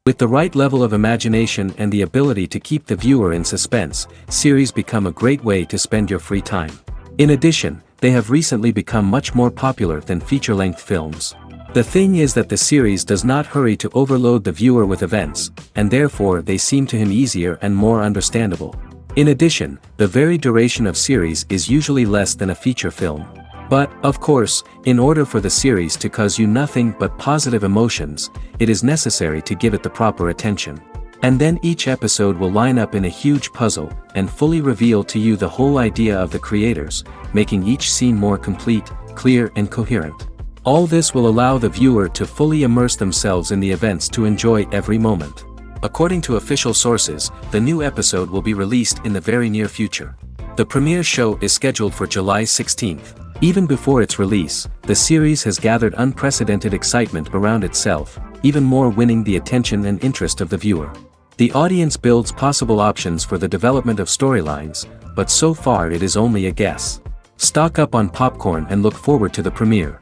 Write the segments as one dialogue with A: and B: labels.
A: With the right level of imagination and the ability to keep the viewer in suspense, series become a great way to spend your free time. In addition, they have recently become much more popular than feature-length films. The thing is that the series does not hurry to overload the viewer with events, and therefore they seem to him easier and more understandable. In addition, the very duration of series is usually less than a feature film. But, of course, in order for the series to cause you nothing but positive emotions, it is necessary to give it the proper attention. And then each episode will line up in a huge puzzle, and fully reveal to you the whole idea of the creators, making each scene more complete, clear and coherent. All this will allow the viewer to fully immerse themselves in the events to enjoy every moment. According to official sources, the new episode will be released in the very near future. The premiere show is scheduled for July 16th. Even before its release, the series has gathered unprecedented excitement around itself, even more winning the attention and interest of the viewer. The audience builds possible options for the development of storylines, but so far it is only a guess. Stock up on popcorn and look forward to the premiere.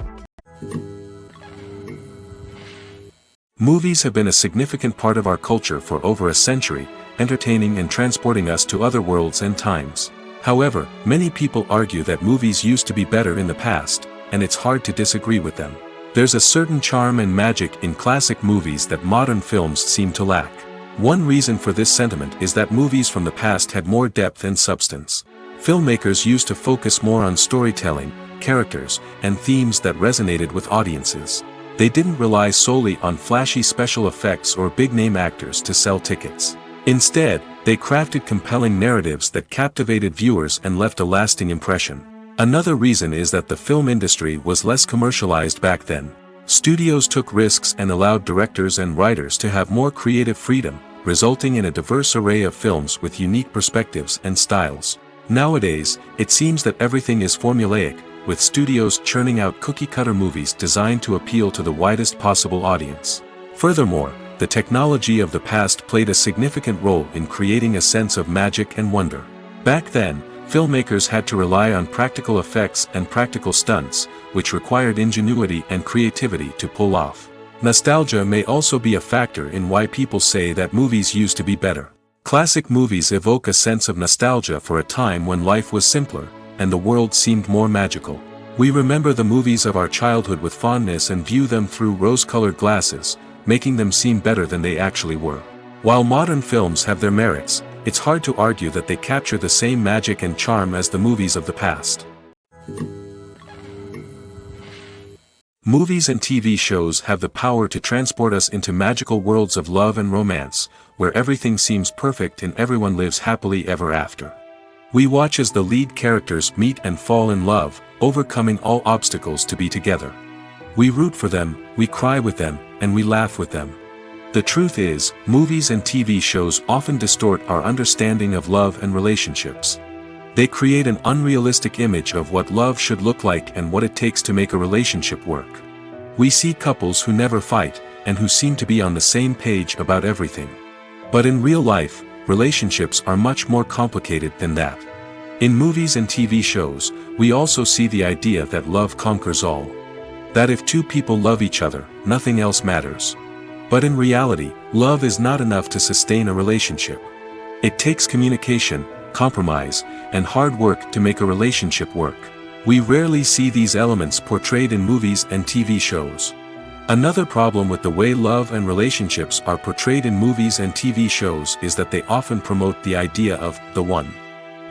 A: Movies have been a significant part of our culture for over a century, entertaining and transporting us to other worlds and times. However, many people argue that movies used to be better in the past, and it's hard to disagree with them. There's a certain charm and magic in classic movies that modern films seem to lack. One reason for this sentiment is that movies from the past had more depth and substance. Filmmakers used to focus more on storytelling, characters, and themes that resonated with audiences. They didn't rely solely on flashy special effects or big-name actors to sell tickets. Instead, they crafted compelling narratives that captivated viewers and left a lasting impression. Another reason is that the film industry was less commercialized back then. Studios took risks and allowed directors and writers to have more creative freedom, resulting in a diverse array of films with unique perspectives and styles. Nowadays, it seems that everything is formulaic, with studios churning out cookie-cutter movies designed to appeal to the widest possible audience. Furthermore, the technology of the past played a significant role in creating a sense of magic and wonder. Back then, filmmakers had to rely on practical effects and practical stunts, which required ingenuity and creativity to pull off. Nostalgia may also be a factor in why people say that movies used to be better. Classic movies evoke a sense of nostalgia for a time when life was simpler, and the world seemed more magical. We remember the movies of our childhood with fondness and view them through rose-colored glasses, making them seem better than they actually were. While modern films have their merits, it's hard to argue that they capture the same magic and charm as the movies of the past. Movies and TV shows have the power to transport us into magical worlds of love and romance, where everything seems perfect and everyone lives happily ever after. We watch as the lead characters meet and fall in love, overcoming all obstacles to be together. We root for them, we cry with them, and we laugh with them. The truth is, movies and TV shows often distort our understanding of love and relationships. They create an unrealistic image of what love should look like and what it takes to make a relationship work. We see couples who never fight, and who seem to be on the same page about everything. But in real life, relationships are much more complicated than that. In movies and TV shows, we also see the idea that love conquers all. That if two people love each other, nothing else matters. But in reality, love is not enough to sustain a relationship. It takes communication, compromise, and hard work to make a relationship work. We rarely see these elements portrayed in movies and TV shows. Another problem with the way love and relationships are portrayed in movies and TV shows is that they often promote the idea of the one.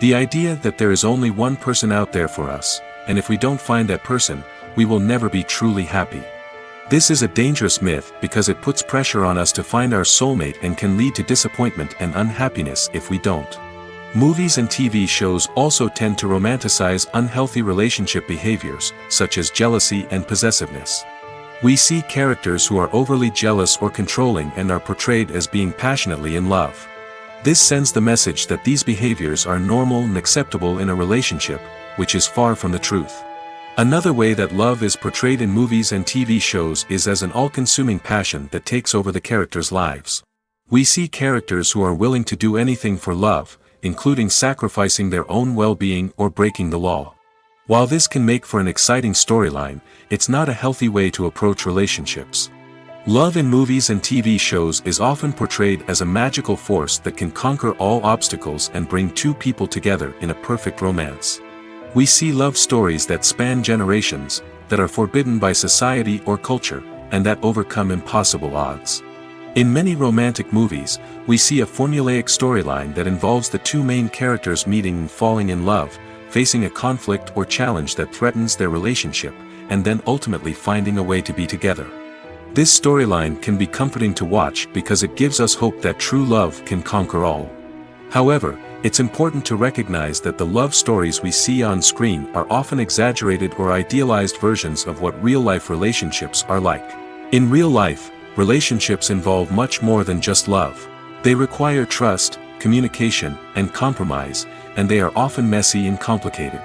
A: The idea that there is only one person out there for us, and if we don't find that person, we will never be truly happy. This is a dangerous myth because it puts pressure on us to find our soulmate and can lead to disappointment and unhappiness if we don't. Movies and TV shows also tend to romanticize unhealthy relationship behaviors, such as jealousy and possessiveness. We see characters who are overly jealous or controlling and are portrayed as being passionately in love. This sends the message that these behaviors are normal and acceptable in a relationship, which is far from the truth. Another way that love is portrayed in movies and TV shows is as an all-consuming passion that takes over the characters' lives. We see characters who are willing to do anything for love, including sacrificing their own well-being or breaking the law. While this can make for an exciting storyline, it's not a healthy way to approach relationships. Love in movies and TV shows is often portrayed as a magical force that can conquer all obstacles and bring two people together in a perfect romance. We see love stories that span generations, that are forbidden by society or culture, and that overcome impossible odds. In many romantic movies, we see a formulaic storyline that involves the two main characters meeting and falling in love, facing a conflict or challenge that threatens their relationship, and then ultimately finding a way to be together. This storyline can be comforting to watch because it gives us hope that true love can conquer all. However, it's important to recognize that the love stories we see on screen are often exaggerated or idealized versions of what real-life relationships are like. In real life, relationships involve much more than just love. They require trust, communication, and compromise, and they are often messy and complicated.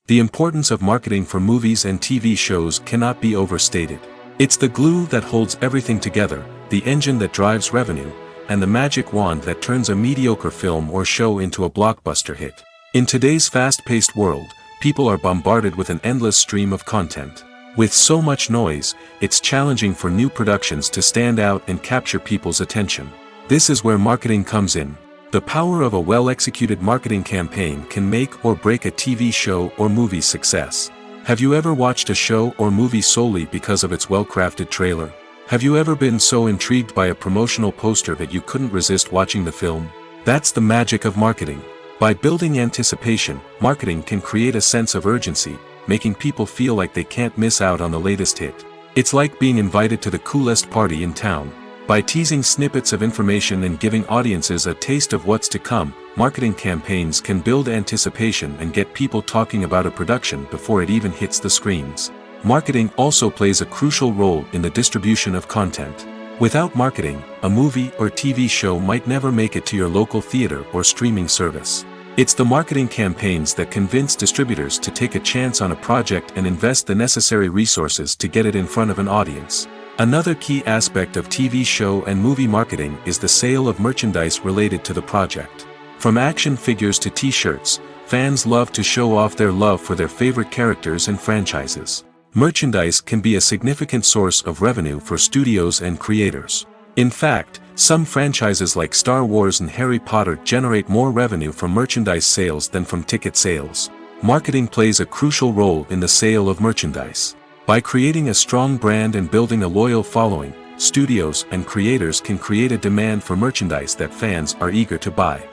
A: The importance of marketing for movies and TV shows cannot be overstated. It's the glue that holds everything together, the engine that drives revenue, and the magic wand that turns a mediocre film or show into a blockbuster hit. In today's fast-paced world, people are bombarded with an endless stream of content. With so much noise, it's challenging for new productions to stand out and capture people's attention. This is where marketing comes in. The power of a well-executed marketing campaign can make or break a TV show or movie's success. Have you ever watched a show or movie solely because of its well-crafted trailer? Have you ever been so intrigued by a promotional poster that you couldn't resist watching the film? That's the magic of marketing. By building anticipation, marketing can create a sense of urgency, making people feel like they can't miss out on the latest hit. It's like being invited to the coolest party in town. By teasing snippets of information and giving audiences a taste of what's to come, marketing campaigns can build anticipation and get people talking about a production before it even hits the screens. Marketing also plays a crucial role in the distribution of content. Without marketing, a movie or TV show might never make it to your local theater or streaming service. It's the marketing campaigns that convince distributors to take a chance on a project and invest the necessary resources to get it in front of an audience. Another key aspect of TV show and movie marketing is the sale of merchandise related to the project. From action figures to t-shirts, fans love to show off their love for their favorite characters and franchises. Merchandise can be a significant source of revenue for studios and creators. In fact, some franchises like Star Wars and Harry Potter generate more revenue from merchandise sales than from ticket sales. Marketing plays a crucial role in the sale of merchandise. By creating a strong brand and building a loyal following, studios and creators can create a demand for merchandise that fans are eager to buy.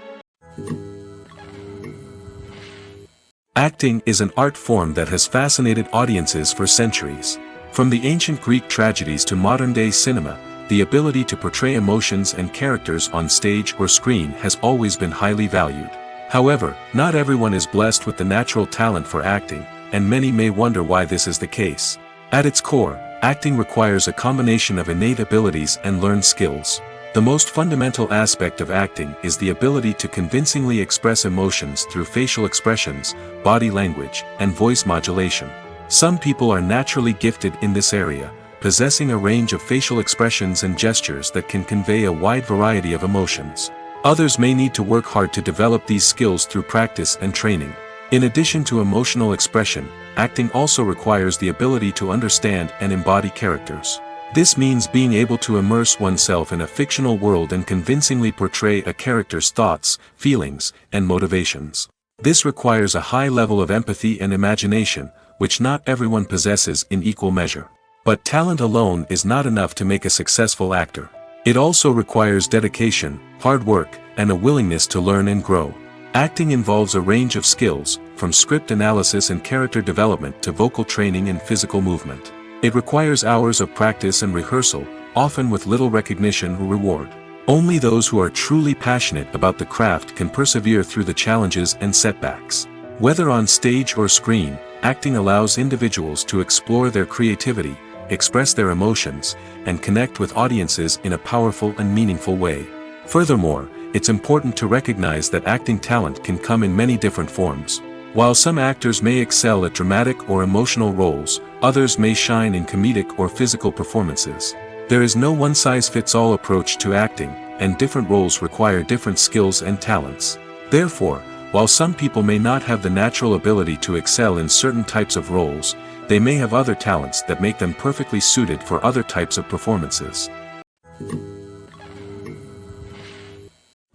A: Acting is an art form that has fascinated audiences for centuries. From the ancient Greek tragedies to modern-day cinema, the ability to portray emotions and characters on stage or screen has always been highly valued. However, not everyone is blessed with the natural talent for acting, and many may wonder why this is the case. At its core, acting requires a combination of innate abilities and learned skills. The most fundamental aspect of acting is the ability to convincingly express emotions through facial expressions, body language, and voice modulation. Some people are naturally gifted in this area, possessing a range of facial expressions and gestures that can convey a wide variety of emotions. Others may need to work hard to develop these skills through practice and training. In addition to emotional expression, acting also requires the ability to understand and embody characters. This means being able to immerse oneself in a fictional world and convincingly portray a character's thoughts, feelings, and motivations. This requires a high level of empathy and imagination, which not everyone possesses in equal measure. But talent alone is not enough to make a successful actor. It also requires dedication, hard work, and a willingness to learn and grow. Acting involves a range of skills, from script analysis and character development to vocal training and physical movement. It requires hours of practice and rehearsal, often with little recognition or reward. Only those who are truly passionate about the craft can persevere through the challenges and setbacks. Whether on stage or screen, acting allows individuals to explore their creativity, express their emotions, and connect with audiences in a powerful and meaningful way. Furthermore, it's important to recognize that acting talent can come in many different forms. While some actors may excel at dramatic or emotional roles, others may shine in comedic or physical performances. There is no one-size-fits-all approach to acting, and different roles require different skills and talents. Therefore, while some people may not have the natural ability to excel in certain types of roles, they may have other talents that make them perfectly suited for other types of performances.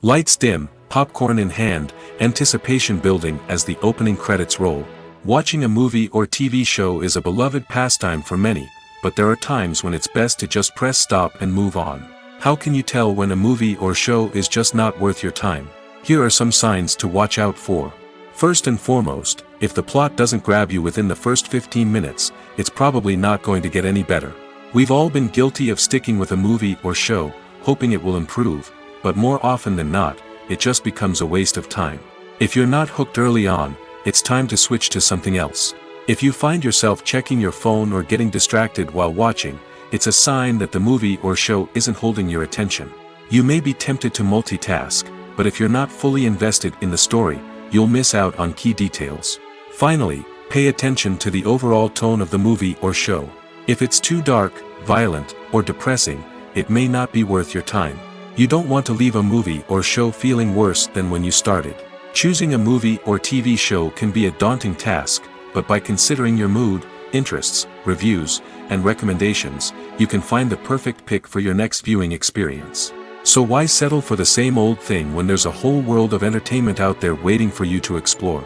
A: Lights dim, popcorn in hand, anticipation building as the opening credits roll. Watching a movie or TV show is a beloved pastime for many, but there are times when it's best to just press stop and move on. How can you tell when a movie or show is just not worth your time? Here are some signs to watch out for. First and foremost, if the plot doesn't grab you within the first 15 minutes, it's probably not going to get any better. We've all been guilty of sticking with a movie or show, hoping it will improve, but more often than not, it just becomes a waste of time. If you're not hooked early on, it's time to switch to something else. If you find yourself checking your phone or getting distracted while watching, it's a sign that the movie or show isn't holding your attention. You may be tempted to multitask, but if you're not fully invested in the story, you'll miss out on key details. Finally, pay attention to the overall tone of the movie or show. If it's too dark, violent, or depressing, it may not be worth your time. You don't want to leave a movie or show feeling worse than when you started. Choosing a movie or TV show can be a daunting task, but by considering your mood, interests, reviews, and recommendations, you can find the perfect pick for your next viewing experience. So why settle for the same old thing when there's a whole world of entertainment out there waiting for you to explore?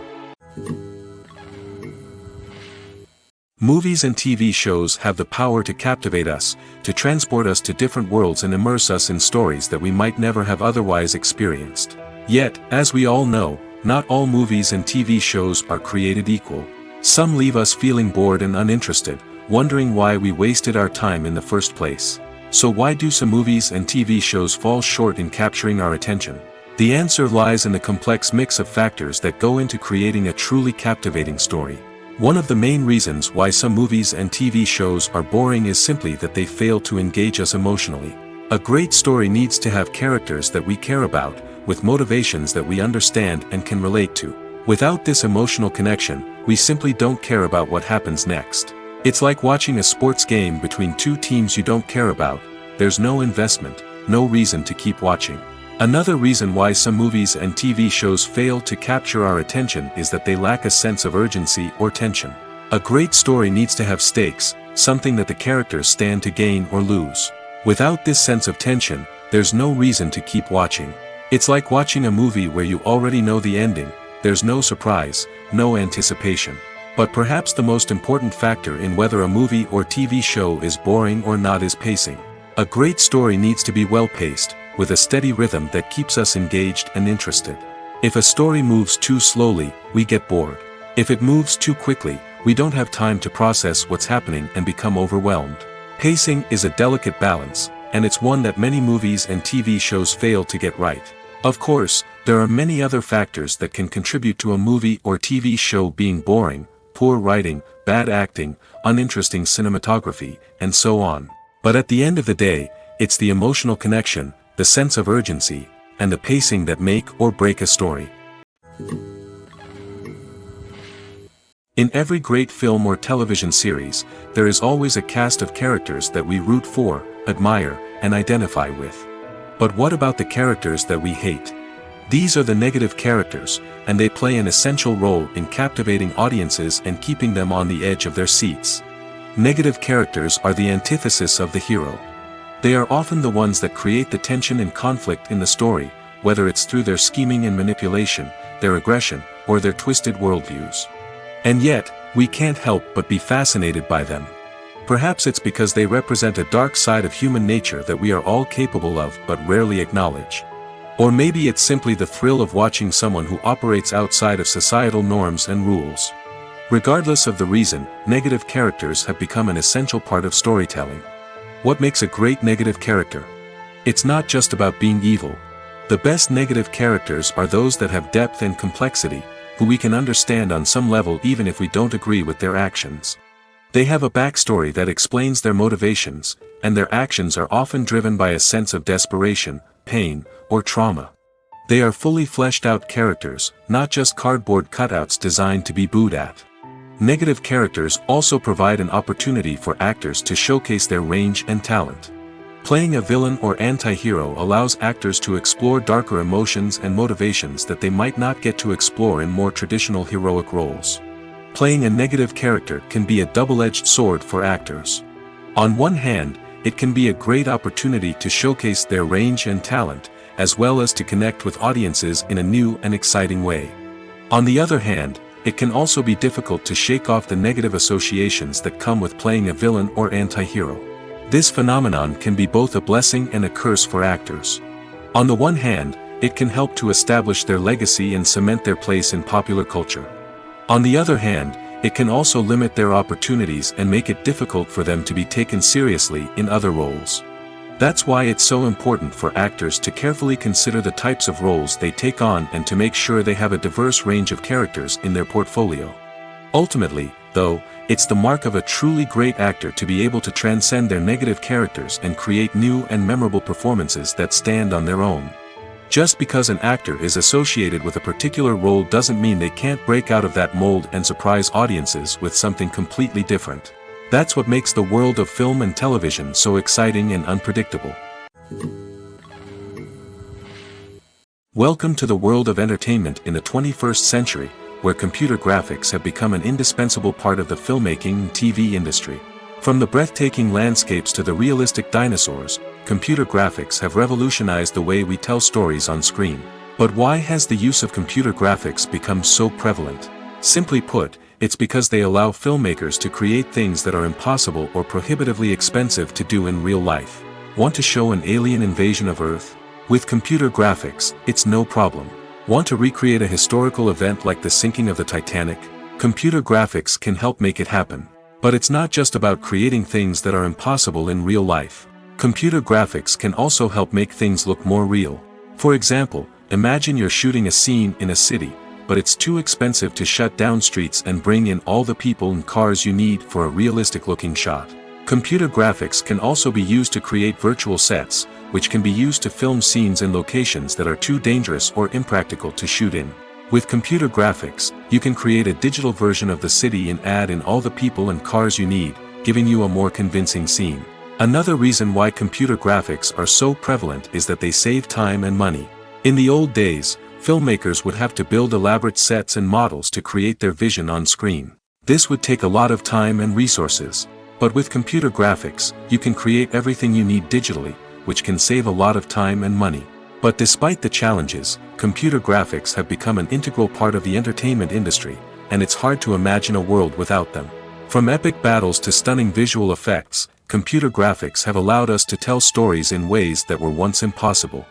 A: Movies and TV shows have the power to captivate us, to transport us to different worlds and immerse us in stories that we might never have otherwise experienced. Yet, as we all know, not all movies and TV shows are created equal. Some leave us feeling bored and uninterested, wondering why we wasted our time in the first place. So why do some movies and TV shows fall short in capturing our attention? The answer lies in the complex mix of factors that go into creating a truly captivating story. One of the main reasons why some movies and TV shows are boring is simply that they fail to engage us emotionally. A great story needs to have characters that we care about, with motivations that we understand and can relate to. Without this emotional connection, we simply don't care about what happens next. It's like watching a sports game between two teams you don't care about. There's no investment, no reason to keep watching. Another reason why some movies and TV shows fail to capture our attention is that they lack a sense of urgency or tension. A great story needs to have stakes, something that the characters stand to gain or lose. Without this sense of tension, there's no reason to keep watching. It's like watching a movie where you already know the ending. There's no surprise, no anticipation. But perhaps the most important factor in whether a movie or TV show is boring or not is pacing. A great story needs to be well-paced, with a steady rhythm that keeps us engaged and interested. If a story moves too slowly, we get bored. If it moves too quickly, we don't have time to process what's happening and become overwhelmed. Pacing is a delicate balance, and it's one that many movies and TV shows fail to get right. Of course, there are many other factors that can contribute to a movie or TV show being boring: poor writing, bad acting, uninteresting cinematography, and so on. But at the end of the day, it's the emotional connection, the sense of urgency, and the pacing that make or break a story. In every great film or television series, there is always a cast of characters that we root for, admire, and identify with. But what about the characters that we hate? These are the negative characters, and they play an essential role in captivating audiences and keeping them on the edge of their seats. Negative characters are the antithesis of the hero. They are often the ones that create the tension and conflict in the story, whether it's through their scheming and manipulation, their aggression, or their twisted worldviews. And yet, We can't help but be fascinated by them. Perhaps it's because they represent a dark side of human nature that we are all capable of but rarely acknowledge. Or maybe it's simply the thrill of watching someone who operates outside of societal norms and rules. Regardless of the reason, negative characters have become an essential part of storytelling. What makes a great negative character? It's not just about being evil. The best negative characters are those that have depth and complexity, who we can understand on some level even if we don't agree with their actions. They have a backstory that explains their motivations, and their actions are often driven by a sense of desperation, pain, or trauma. They are fully fleshed out characters, not just cardboard cutouts designed to be booed at. Negative characters also provide an opportunity for actors to showcase their range and talent. Playing a villain or anti-hero allows actors to explore darker emotions and motivations that they might not get to explore in more traditional heroic roles. Playing a negative character can be a double-edged sword for actors. On one hand, it can be a great opportunity to showcase their range and talent, as well as to connect with audiences in a new and exciting way. On the other hand, it can also be difficult to shake off the negative associations that come with playing a villain or anti-hero. This phenomenon can be both a blessing and a curse for actors. On the one hand, it can help to establish their legacy and cement their place in popular culture. On the other hand, it can also limit their opportunities and make it difficult for them to be taken seriously in other roles. That's why it's so important for actors to carefully consider the types of roles they take on and to make sure they have a diverse range of characters in their portfolio. Ultimately, though, it's the mark of a truly great actor to be able to transcend their negative characters and create new and memorable performances that stand on their own. Just because an actor is associated with a particular role doesn't mean they can't break out of that mold and surprise audiences with something completely different. That's what makes the world of film and television so exciting and unpredictable. Welcome to the world of entertainment in the 21st century, where computer graphics have become an indispensable part of the filmmaking and TV industry. From the breathtaking landscapes to the realistic dinosaurs, computer graphics have revolutionized the way we tell stories on screen. But why has the use of computer graphics become so prevalent? Simply put, it's because they allow filmmakers to create things that are impossible or prohibitively expensive to do in real life. Want to show an alien invasion of Earth? With computer graphics, it's no problem. Want to recreate a historical event like the sinking of the Titanic? Computer graphics can help make it happen. But it's not just about creating things that are impossible in real life. Computer graphics can also help make things look more real. For example, imagine you're shooting a scene in a city, but it's too expensive to shut down streets and bring in all the people and cars you need for a realistic-looking shot. Computer graphics can also be used to create virtual sets, which can be used to film scenes in locations that are too dangerous or impractical to shoot in. With computer graphics, you can create a digital version of the city and add in all the people and cars you need, giving you a more convincing scene. Another reason why computer graphics are so prevalent is that they save time and money. In the old days, filmmakers would have to build elaborate sets and models to create their vision on screen. This would take a lot of time and resources. But with computer graphics, you can create everything you need digitally, which can save a lot of time and money. But despite the challenges, computer graphics have become an integral part of the entertainment industry, and it's hard to imagine a world without them. From epic battles to stunning visual effects, computer graphics have allowed us to tell stories in ways that were once impossible.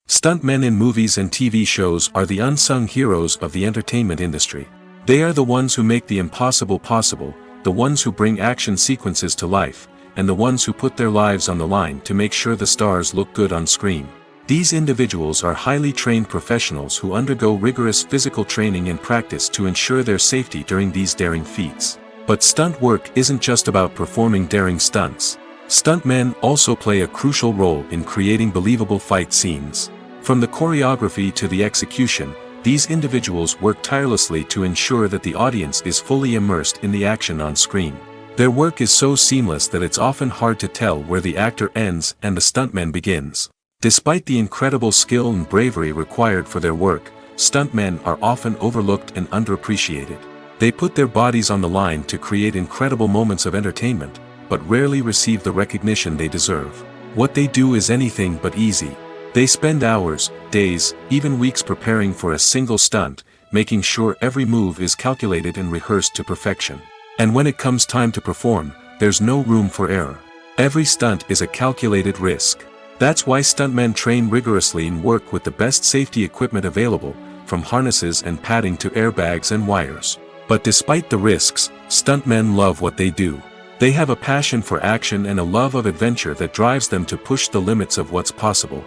A: Stuntmen in movies and TV shows are the unsung heroes of the entertainment industry. They are the ones who make the impossible possible, the ones who bring action sequences to life, and the ones who put their lives on the line to make sure the stars look good on screen. These individuals are highly trained professionals who undergo rigorous physical training and practice to ensure their safety during these daring feats. But stunt work isn't just about performing daring stunts. Stuntmen also play a crucial role in creating believable fight scenes. From the choreography to the execution, these individuals work tirelessly to ensure that the audience is fully immersed in the action on screen. Their work is so seamless that it's often hard to tell where the actor ends and the stuntman begins. Despite the incredible skill and bravery required for their work, stuntmen are often overlooked and underappreciated. They put their bodies on the line to create incredible moments of entertainment, but rarely receive the recognition they deserve. What they do is anything but easy. They spend hours, days, even weeks preparing for a single stunt, making sure every move is calculated and rehearsed to perfection. And when it comes time to perform, there's no room for error. Every stunt is a calculated risk. That's why stuntmen train rigorously and work with the best safety equipment available, from harnesses and padding to airbags and wires. But despite the risks, stuntmen love what they do. They have a passion for action and a love of adventure that drives them to push the limits of what's possible.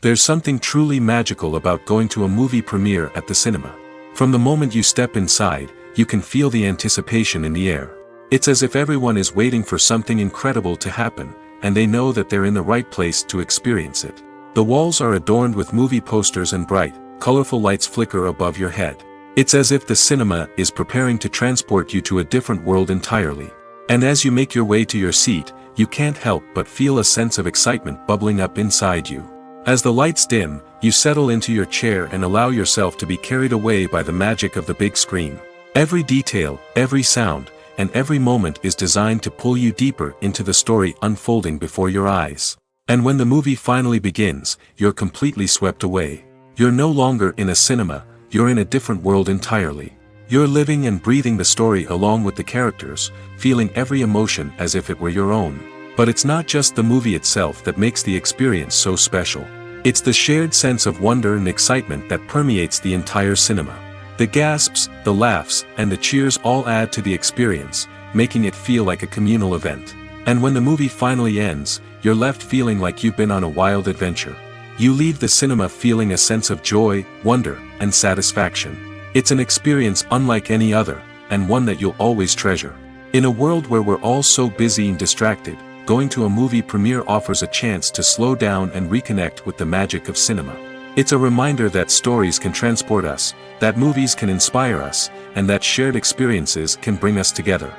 A: There's something truly magical about going to a movie premiere at the cinema. From the moment you step inside, you can feel the anticipation in the air. It's as if everyone is waiting for something incredible to happen, and they know that they're in the right place to experience it. The walls are adorned with movie posters and bright, colorful lights flicker above your head. It's as if the cinema is preparing to transport you to a different world entirely. And as you make your way to your seat, you can't help but feel a sense of excitement bubbling up inside you. As the lights dim, you settle into your chair and allow yourself to be carried away by the magic of the big screen. Every detail, every sound, and every moment is designed to pull you deeper into the story unfolding before your eyes. And when the movie finally begins, you're completely swept away. You're no longer in a cinema, you're in a different world entirely. You're living and breathing the story along with the characters, feeling every emotion as if it were your own. But it's not just the movie itself that makes the experience so special. It's the shared sense of wonder and excitement that permeates the entire cinema. The gasps, the laughs, and the cheers all add to the experience, making it feel like a communal event. And when the movie finally ends, you're left feeling like you've been on a wild adventure. You leave the cinema feeling a sense of joy, wonder, and satisfaction. It's an experience unlike any other, and one that you'll always treasure. In a world where we're all so busy and distracted, going to a movie premiere offers a chance to slow down and reconnect with the magic of cinema. It's a reminder that stories can transport us, that movies can inspire us, and that shared experiences can bring us together.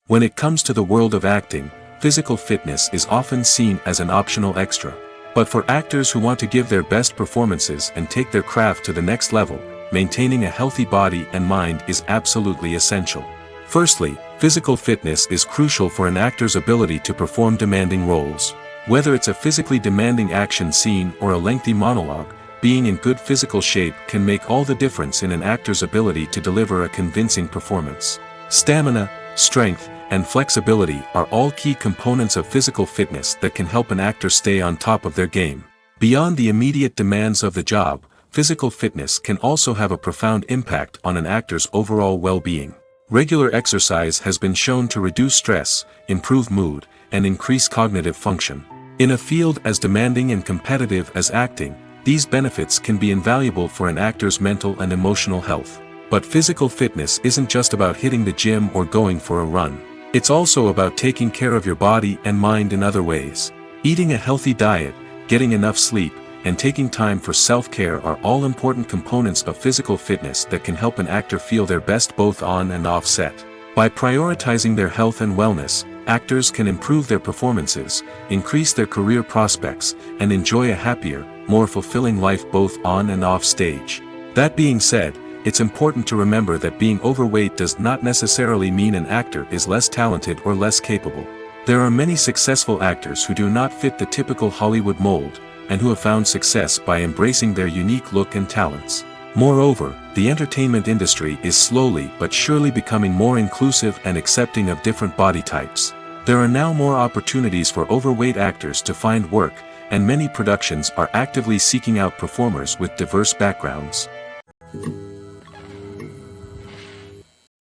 A: When it comes to the world of acting, physical fitness is often seen as an optional extra. But for actors who want to give their best performances and take their craft to the next level, maintaining a healthy body and mind is absolutely essential. Firstly, physical fitness is crucial for an actor's ability to perform demanding roles. Whether it's a physically demanding action scene or a lengthy monologue, being in good physical shape can make all the difference in an actor's ability to deliver a convincing performance. Stamina, strength, and flexibility are all key components of physical fitness that can help an actor stay on top of their game. Beyond the immediate demands of the job, physical fitness can also have a profound impact on an actor's overall well-being. Regular exercise has been shown to reduce stress, improve mood, and increase cognitive function. In a field as demanding and competitive as acting, these benefits can be invaluable for an actor's mental and emotional health. But physical fitness isn't just about hitting the gym or going for a run. It's also about taking care of your body and mind in other ways. Eating a healthy diet, getting enough sleep, and taking time for self-care are all important components of physical fitness that can help an actor feel their best both on and off set. By prioritizing their health and wellness, actors can improve their performances, increase their career prospects, and enjoy a happier, more fulfilling life both on and off stage. That being said, it's important to remember that being overweight does not necessarily mean an actor is less talented or less capable. There are many successful actors who do not fit the typical Hollywood mold, and who have found success by embracing their unique look and talents. Moreover, the entertainment industry is slowly but surely becoming more inclusive and accepting of different body types. There are now more opportunities for overweight actors to find work, and many productions are actively seeking out performers with diverse backgrounds.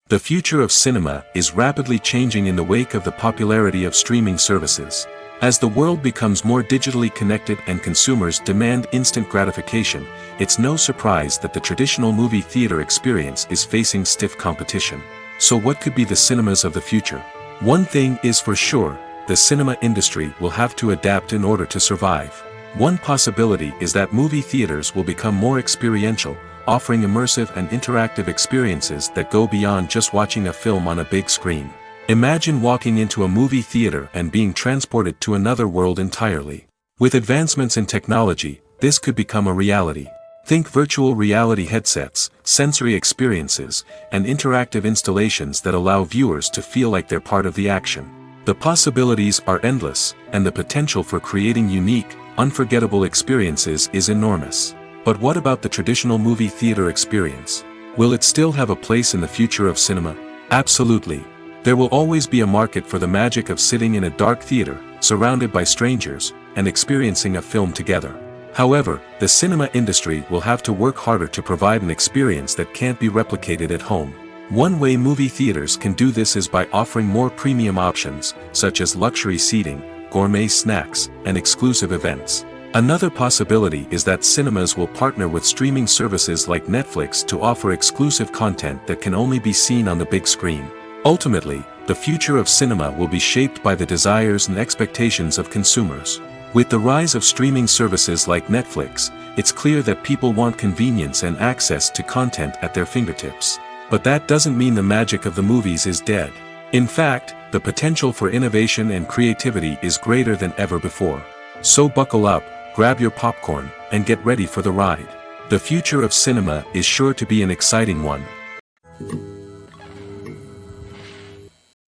A: The future of cinema is rapidly changing in the wake of the popularity of streaming services. As the world becomes more digitally connected and consumers demand instant gratification, it's no surprise that the traditional movie theater experience is facing stiff competition. So what could be the cinemas of the future? One thing is for sure, the cinema industry will have to adapt in order to survive. One possibility is that movie theaters will become more experiential, offering immersive and interactive experiences that go beyond just watching a film on a big screen. Imagine walking into a movie theater and being transported to another world entirely. With advancements in technology, this could become a reality. Think virtual reality headsets, sensory experiences, and interactive installations that allow viewers to feel like they're part of the action. The possibilities are endless, and the potential for creating unique, unforgettable experiences is enormous. But what about the traditional movie theater experience? Will it still have a place in the future of cinema? Absolutely. There will always be a market for the magic of sitting in a dark theater, surrounded by strangers, and experiencing a film together. However, the cinema industry will have to work harder to provide an experience that can't be replicated at home. One way movie theaters can do this is by offering more premium options, such as luxury seating, gourmet snacks, and exclusive events. Another possibility is that cinemas will partner with streaming services like Netflix to offer exclusive content that can only be seen on the big screen. Ultimately, the future of cinema will be shaped by the desires and expectations of consumers. With the rise of streaming services like Netflix, it's clear that people want convenience and access to content at their fingertips. But that doesn't mean the magic of the movies is dead. In fact, the potential for innovation and creativity is greater than ever before. So buckle up, grab your popcorn, and get ready for the ride. The future of cinema is sure to be an exciting one.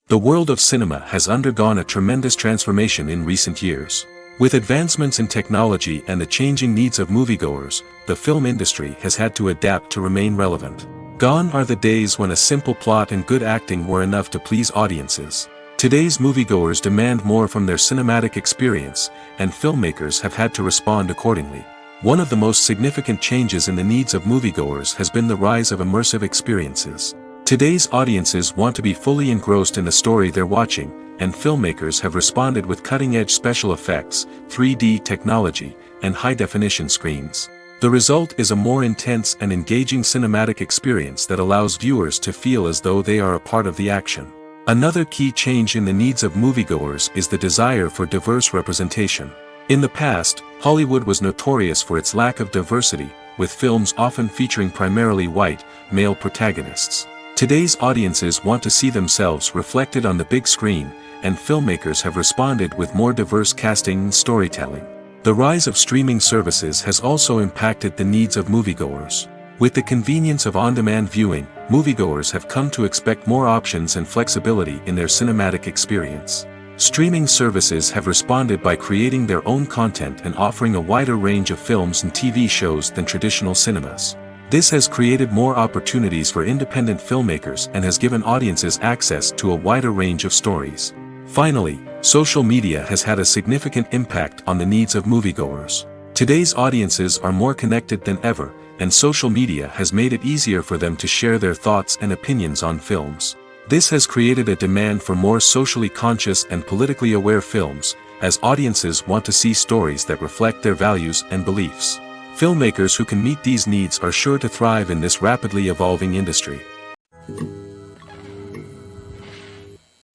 A: The world of cinema has undergone a tremendous transformation in recent years. With advancements in technology and the changing needs of moviegoers, the film industry has had to adapt to remain relevant. Gone are the days when a simple plot and good acting were enough to please audiences. Today's moviegoers demand more from their cinematic experience, and filmmakers have had to respond accordingly. One of the most significant changes in the needs of moviegoers has been the rise of immersive experiences. Today's audiences want to be fully engrossed in the story they're watching, and filmmakers have responded with cutting-edge special effects, 3D technology, and high-definition screens. The result is a more intense and engaging cinematic experience that allows viewers to feel as though they are a part of the action. Another key change in the needs of moviegoers is the desire for diverse representation. In the past, Hollywood was notorious for its lack of diversity, with films often featuring primarily white, male protagonists. Today's audiences want to see themselves reflected on the big screen, and filmmakers have responded with more diverse casting and storytelling. The rise of streaming services has also impacted the needs of moviegoers. With the convenience of on-demand viewing, moviegoers have come to expect more options and flexibility in their cinematic experience. Streaming services have responded by creating their own content and offering a wider range of films and TV shows than traditional cinemas. This has created more opportunities for independent filmmakers and has given audiences access to a wider range of stories. Finally, social media has had a significant impact on the needs of moviegoers. Today's audiences are more connected than ever, and social media has made it easier for them to share their thoughts and opinions on films. This has created a demand for more socially conscious and politically aware films, as audiences want to see stories that reflect their values and beliefs. Filmmakers who can meet these needs are sure to thrive in this rapidly evolving industry.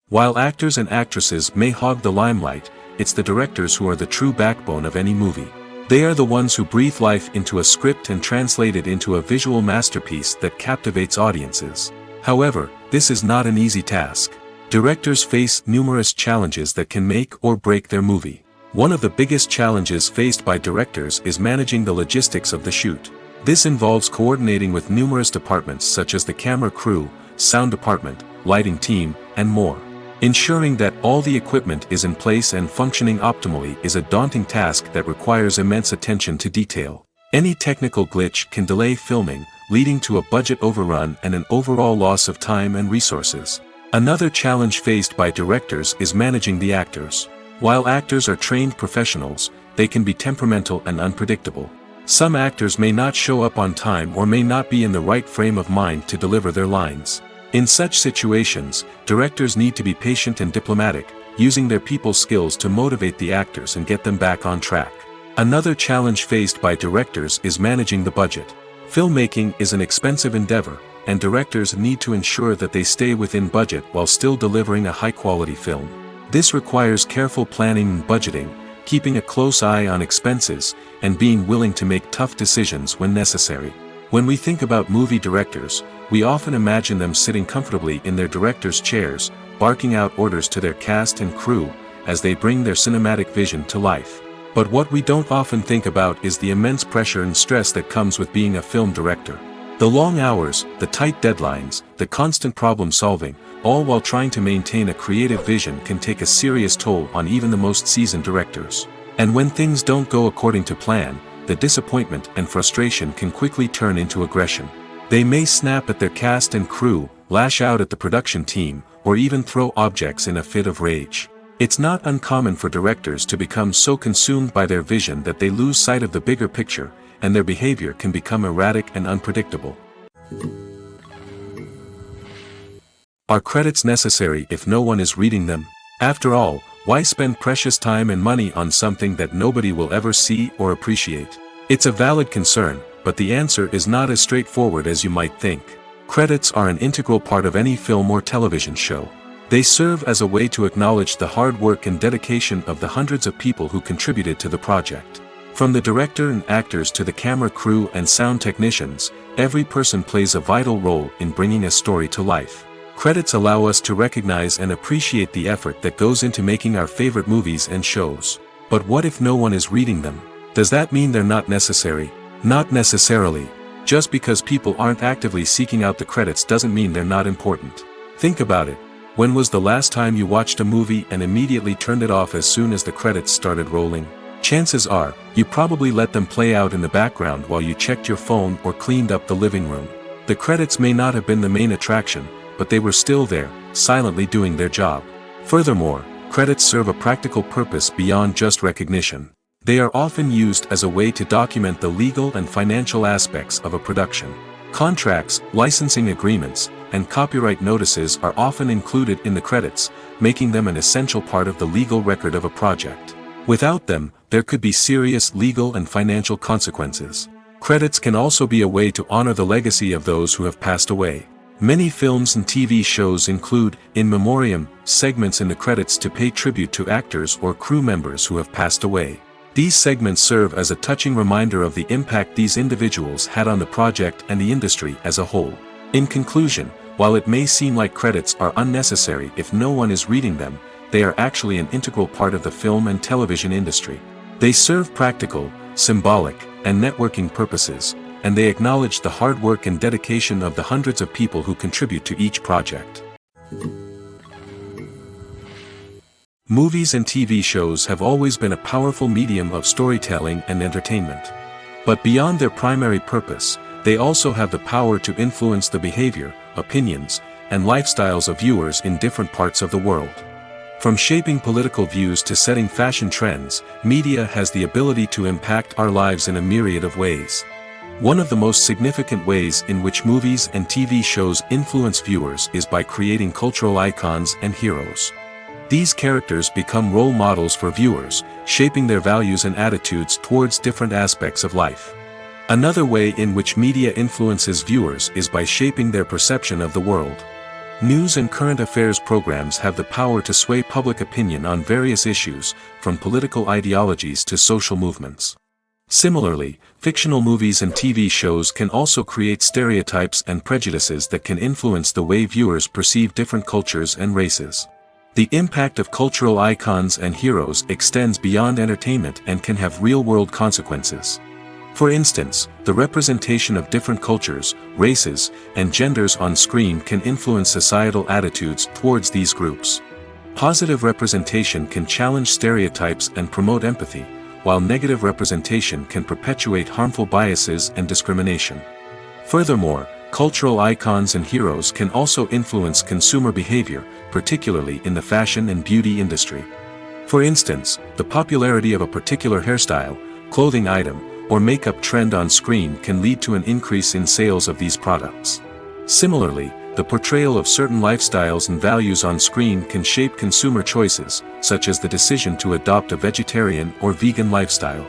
A: While actors and actresses may hog the limelight, it's the directors who are the true backbone of any movie. They are the ones who breathe life into a script and translate it into a visual masterpiece that captivates audiences. However, this is not an easy task. Directors face numerous challenges that can make or break their movie. One of the biggest challenges faced by directors is managing the logistics of the shoot. This involves coordinating with numerous departments such as the camera crew, sound department, lighting team, and more. Ensuring that all the equipment is in place and functioning optimally is a daunting task that requires immense attention to detail. Any technical glitch can delay filming, leading to a budget overrun and an overall loss of time and resources. Another challenge faced by directors is managing the actors. While actors are trained professionals, they can be temperamental and unpredictable. Some actors may not show up on time or may not be in the right frame of mind to deliver their lines. In such situations, directors need to be patient and diplomatic, using their people skills to motivate the actors and get them back on track. Another challenge faced by directors is managing the budget. Filmmaking is an expensive endeavor, and directors need to ensure that they stay within budget while still delivering a high-quality film. This requires careful planning and budgeting, keeping a close eye on expenses, and being willing to make tough decisions when necessary. When we think about movie directors, we often imagine them sitting comfortably in their director's chairs, barking out orders to their cast and crew, as they bring their cinematic vision to life. But what we don't often think about is the immense pressure and stress that comes with being a film director. The long hours, the tight deadlines, the constant problem solving, all while trying to maintain a creative vision can take a serious toll on even the most seasoned directors. And when things don't go according to plan, the disappointment and frustration can quickly turn into aggression. They may snap at their cast and crew, lash out at the production team, or even throw objects in a fit of rage. It's not uncommon for directors to become so consumed by their vision that they lose sight of the bigger picture, and their behavior can become erratic and unpredictable. Are credits necessary if no one is reading them? After all, why spend precious time and money on something that nobody will ever see or appreciate? It's a valid concern, but the answer is not as straightforward as you might think. Credits are an integral part of any film or television show. They serve as a way to acknowledge the hard work and dedication of the hundreds of people who contributed to the project. From the director and actors to the camera crew and sound technicians, every person plays a vital role in bringing a story to life. Credits allow us to recognize and appreciate the effort that goes into making our favorite movies and shows. But what if no one is reading them? Does that mean they're not necessary? Not necessarily. Just because people aren't actively seeking out the credits doesn't mean they're not important. Think about it. When was the last time you watched a movie and immediately turned it off as soon as the credits started rolling? Chances are, you probably let them play out in the background while you checked your phone or cleaned up the living room. The credits may not have been the main attraction, but they were still there, silently doing their job. Furthermore, credits serve a practical purpose beyond just recognition. They are often used as a way to document the legal and financial aspects of a production. Contracts, licensing agreements, and copyright notices are often included in the credits, making them an essential part of the legal record of a project. Without them, there could be serious legal and financial consequences. Credits can also be a way to honor the legacy of those who have passed away. Many films and TV shows include, in memoriam, segments in the credits to pay tribute to actors or crew members who have passed away. These segments serve as a touching reminder of the impact these individuals had on the project and the industry as a whole. In conclusion, while it may seem like credits are unnecessary if no one is reading them, they are actually an integral part of the film and television industry. They serve practical, symbolic, and networking purposes, and they acknowledge the hard work and dedication of the hundreds of people who contribute to each project. Movies and TV shows have always been a powerful medium of storytelling and entertainment. But beyond their primary purpose, they also have the power to influence the behavior, opinions, and lifestyles of viewers in different parts of the world. From shaping political views to setting fashion trends, media has the ability to impact our lives in a myriad of ways. One of the most significant ways in which movies and TV shows influence viewers is by creating cultural icons and heroes. These characters become role models for viewers, shaping their values and attitudes towards different aspects of life. Another way in which media influences viewers is by shaping their perception of the world. News and current affairs programs have the power to sway public opinion on various issues, from political ideologies to social movements. Similarly, fictional movies and TV shows can also create stereotypes and prejudices that can influence the way viewers perceive different cultures and races. The impact of cultural icons and heroes extends beyond entertainment and can have real-world consequences. For instance, the representation of different cultures, races, and genders on screen can influence societal attitudes towards these groups. Positive representation can challenge stereotypes and promote empathy, while negative representation can perpetuate harmful biases and discrimination. Furthermore, cultural icons and heroes can also influence consumer behavior, particularly in the fashion and beauty industry. For instance, the popularity of a particular hairstyle, clothing item, or makeup trend on screen can lead to an increase in sales of these products. Similarly, the portrayal of certain lifestyles and values on screen can shape consumer choices, such as the decision to adopt a vegetarian or vegan lifestyle.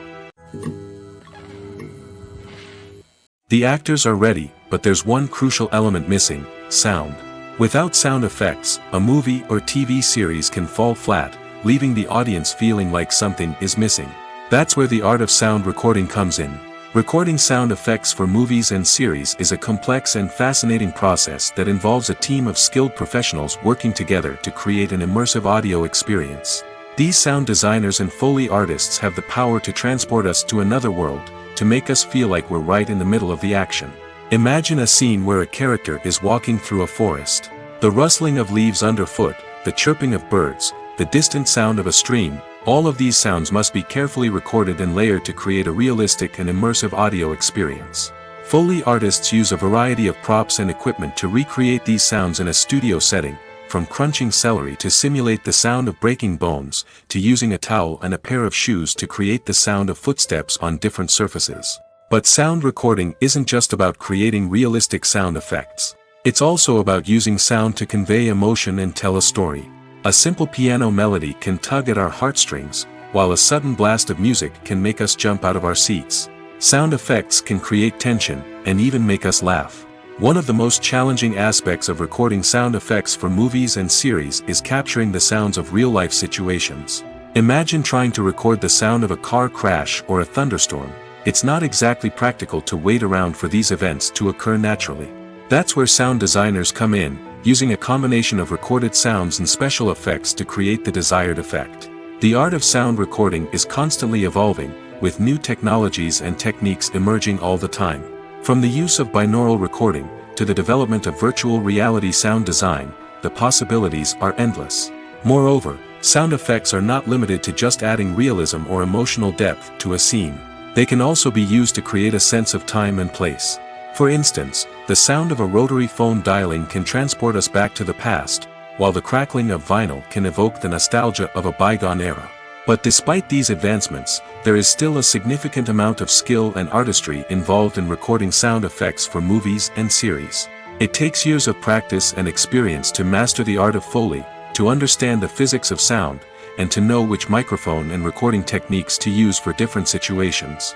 A: The actors are ready, but there's one crucial element missing: sound. Without sound effects, a movie or TV series can fall flat, leaving the audience feeling like something is missing. That's where the art of sound recording comes in. Recording sound effects for movies and series is a complex and fascinating process that involves a team of skilled professionals working together to create an immersive audio experience. These sound designers and Foley artists have the power to transport us to another world, to make us feel like we're right in the middle of the action. Imagine a scene where a character is walking through a forest. The rustling of leaves underfoot, the chirping of birds, the distant sound of a stream, all of these sounds must be carefully recorded and layered to create a realistic and immersive audio experience. Foley artists use a variety of props and equipment to recreate these sounds in a studio setting, from crunching celery to simulate the sound of breaking bones, to using a towel and a pair of shoes to create the sound of footsteps on different surfaces. But sound recording isn't just about creating realistic sound effects. It's also about using sound to convey emotion and tell a story. A simple piano melody can tug at our heartstrings, while a sudden blast of music can make us jump out of our seats. Sound effects can create tension, and even make us laugh. One of the most challenging aspects of recording sound effects for movies and series is capturing the sounds of real-life situations. Imagine trying to record the sound of a car crash or a thunderstorm. It's not exactly practical to wait around for these events to occur naturally. That's where sound designers come in, using a combination of recorded sounds and special effects to create the desired effect. The art of sound recording is constantly evolving, with new technologies and techniques emerging all the time. From the use of binaural recording, to the development of virtual reality sound design, the possibilities are endless. Moreover, sound effects are not limited to just adding realism or emotional depth to a scene. They can also be used to create a sense of time and place. For instance, the sound of a rotary phone dialing can transport us back to the past, while the crackling of vinyl can evoke the nostalgia of a bygone era. But despite these advancements, there is still a significant amount of skill and artistry involved in recording sound effects for movies and series. It takes years of practice and experience to master the art of Foley, to understand the physics of sound, and to know which microphone and recording techniques to use for different situations.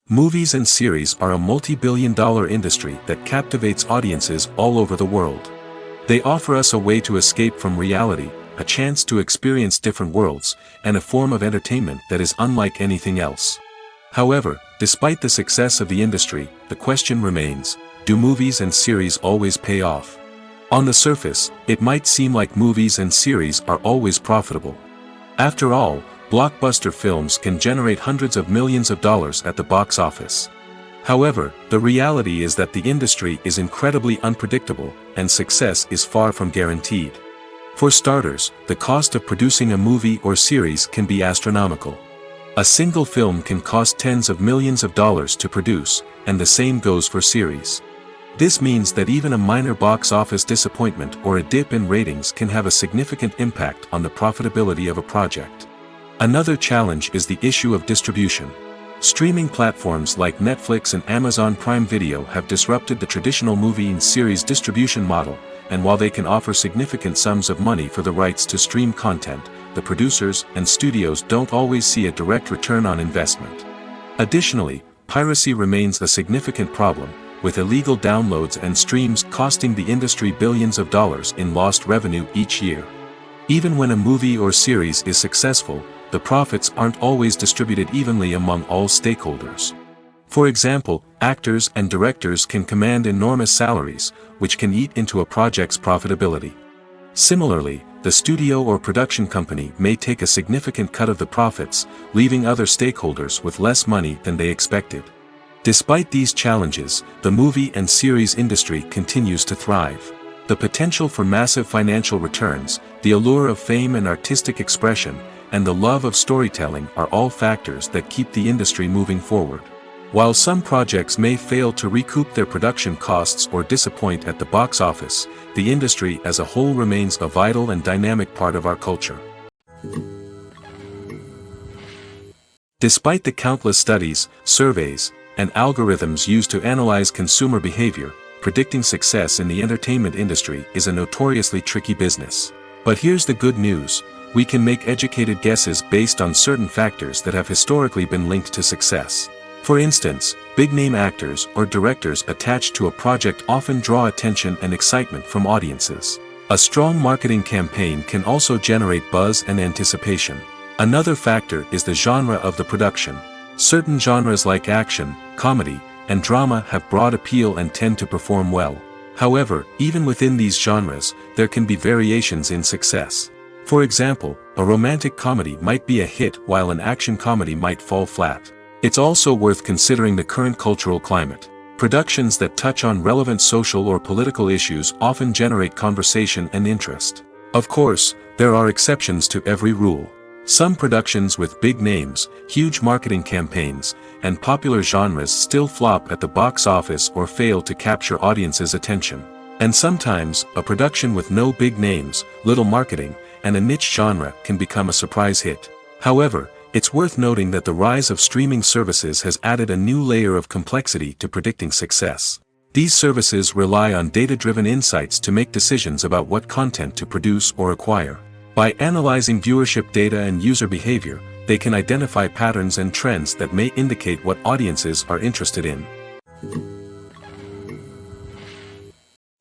A: Movies and series are a multi-billion-dollar industry that captivates audiences all over the world. They offer us a way to escape from reality, a chance to experience different worlds, and a form of entertainment that is unlike anything else. However, despite the success of the industry, the question remains, do movies and series always pay off? On the surface, it might seem like movies and series are always profitable. After all, blockbuster films can generate hundreds of millions of dollars at the box office. However, the reality is that the industry is incredibly unpredictable, and success is far from guaranteed. For starters, the cost of producing a movie or series can be astronomical. A single film can cost tens of millions of dollars to produce, and the same goes for series. This means that even a minor box office disappointment or a dip in ratings can have a significant impact on the profitability of a project. Another challenge is the issue of distribution. Streaming platforms like Netflix and Amazon Prime Video have disrupted the traditional movie and series distribution model, and while they can offer significant sums of money for the rights to stream content, the producers and studios don't always see a direct return on investment. Additionally, piracy remains a significant problem, with illegal downloads and streams costing the industry billions of dollars in lost revenue each year. Even when a movie or series is successful, the profits aren't always distributed evenly among all stakeholders. For example, actors and directors can command enormous salaries, which can eat into a project's profitability. Similarly, the studio or production company may take a significant cut of the profits, leaving other stakeholders with less money than they expected. Despite these challenges, the movie and series industry continues to thrive. The potential for massive financial returns, the allure of fame and artistic expression, and the love of storytelling are all factors that keep the industry moving forward. While some projects may fail to recoup their production costs or disappoint at the box office, the industry as a whole remains a vital and dynamic part of our culture. Despite the countless studies, surveys, and algorithms used to analyze consumer behavior, predicting success in the entertainment industry is a notoriously tricky business. But here's the good news. We can make educated guesses based on certain factors that have historically been linked to success. For instance, big-name actors or directors attached to a project often draw attention and excitement from audiences. A strong marketing campaign can also generate buzz and anticipation. Another factor is the genre of the production. Certain genres like action, comedy, and drama have broad appeal and tend to perform well. However, even within these genres, there can be variations in success. For example, a romantic comedy might be a hit while an action comedy might fall flat. It's also worth considering the current cultural climate. Productions that touch on relevant social or political issues often generate conversation and interest. Of course, there are exceptions to every rule. Some productions with big names, huge marketing campaigns, and popular genres still flop at the box office or fail to capture audiences' attention. And sometimes, a production with no big names, little marketing, and a niche genre can become a surprise hit. However, it's worth noting that the rise of streaming services has added a new layer of complexity to predicting success. These services rely on data-driven insights to make decisions about what content to produce or acquire. By analyzing viewership data and user behavior, they can identify patterns and trends that may indicate what audiences are interested in.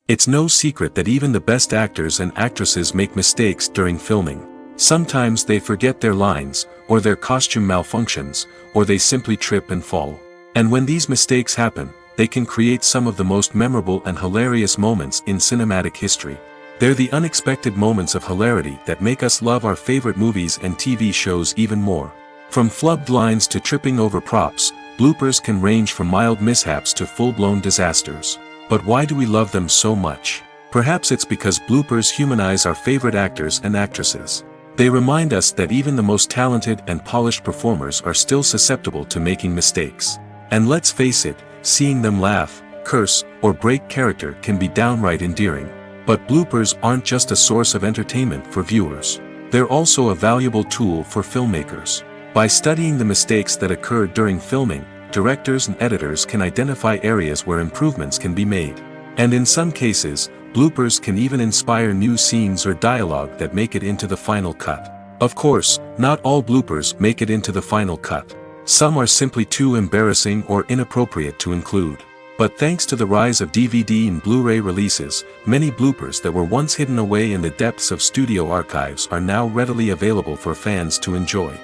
A: It's no secret that even the best actors and actresses make mistakes during filming. Sometimes they forget their lines, or their costume malfunctions, or they simply trip and fall. And when these mistakes happen, they can create some of the most memorable and hilarious moments in cinematic history. They're the unexpected moments of hilarity that make us love our favorite movies and TV shows even more. From flubbed lines to tripping over props, bloopers can range from mild mishaps to full-blown disasters. But why do we love them so much? Perhaps it's because bloopers humanize our favorite actors and actresses. They remind us that even the most talented and polished performers are still susceptible to making mistakes. And let's face it, seeing them laugh, curse, or break character can be downright endearing. But bloopers aren't just a source of entertainment for viewers. They're also a valuable tool for filmmakers. By studying the mistakes that occurred during filming, directors and editors can identify areas where improvements can be made. And in some cases, bloopers can even inspire new scenes or dialogue that make it into the final cut. Of course, not all bloopers make it into the final cut. Some are simply too embarrassing or inappropriate to include. But thanks to the rise of DVD and Blu-ray releases, many bloopers that were once hidden away in the depths of studio archives are now readily available for fans to enjoy.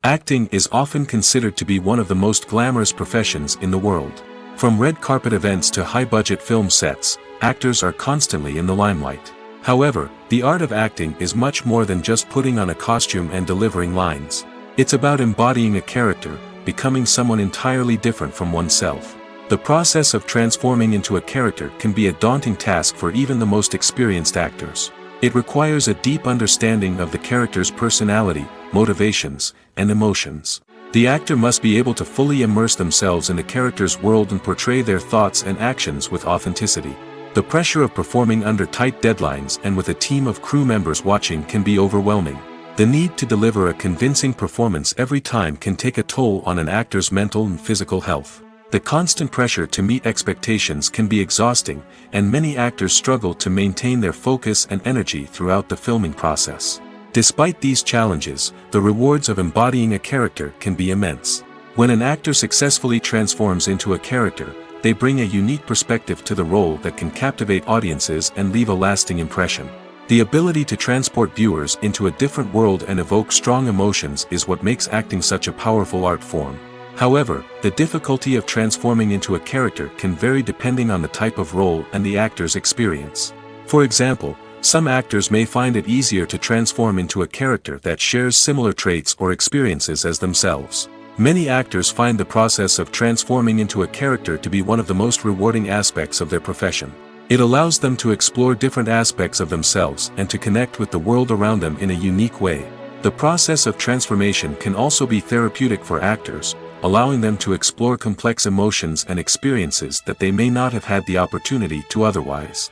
A: Acting is often considered to be one of the most glamorous professions in the world. From red carpet events to high-budget film sets, actors are constantly in the limelight. However, the art of acting is much more than just putting on a costume and delivering lines. It's about embodying a character, becoming someone entirely different from oneself. The process of transforming into a character can be a daunting task for even the most experienced actors. It requires a deep understanding of the character's personality, motivations, and emotions. The actor must be able to fully immerse themselves in the character's world and portray their thoughts and actions with authenticity. The pressure of performing under tight deadlines and with a team of crew members watching can be overwhelming. The need to deliver a convincing performance every time can take a toll on an actor's mental and physical health. The constant pressure to meet expectations can be exhausting, and many actors struggle to maintain their focus and energy throughout the filming process. Despite these challenges, the rewards of embodying a character can be immense. When an actor successfully transforms into a character, they bring a unique perspective to the role that can captivate audiences and leave a lasting impression. The ability to transport viewers into a different world and evoke strong emotions is what makes acting such a powerful art form. However, the difficulty of transforming into a character can vary depending on the type of role and the actor's experience. For example, some actors may find it easier to transform into a character that shares similar traits or experiences as themselves. Many actors find the process of transforming into a character to be one of the most rewarding aspects of their profession. It allows them to explore different aspects of themselves and to connect with the world around them in a unique way. The process of transformation can also be therapeutic for actors, allowing them to explore complex emotions and experiences that they may not have had the opportunity to otherwise.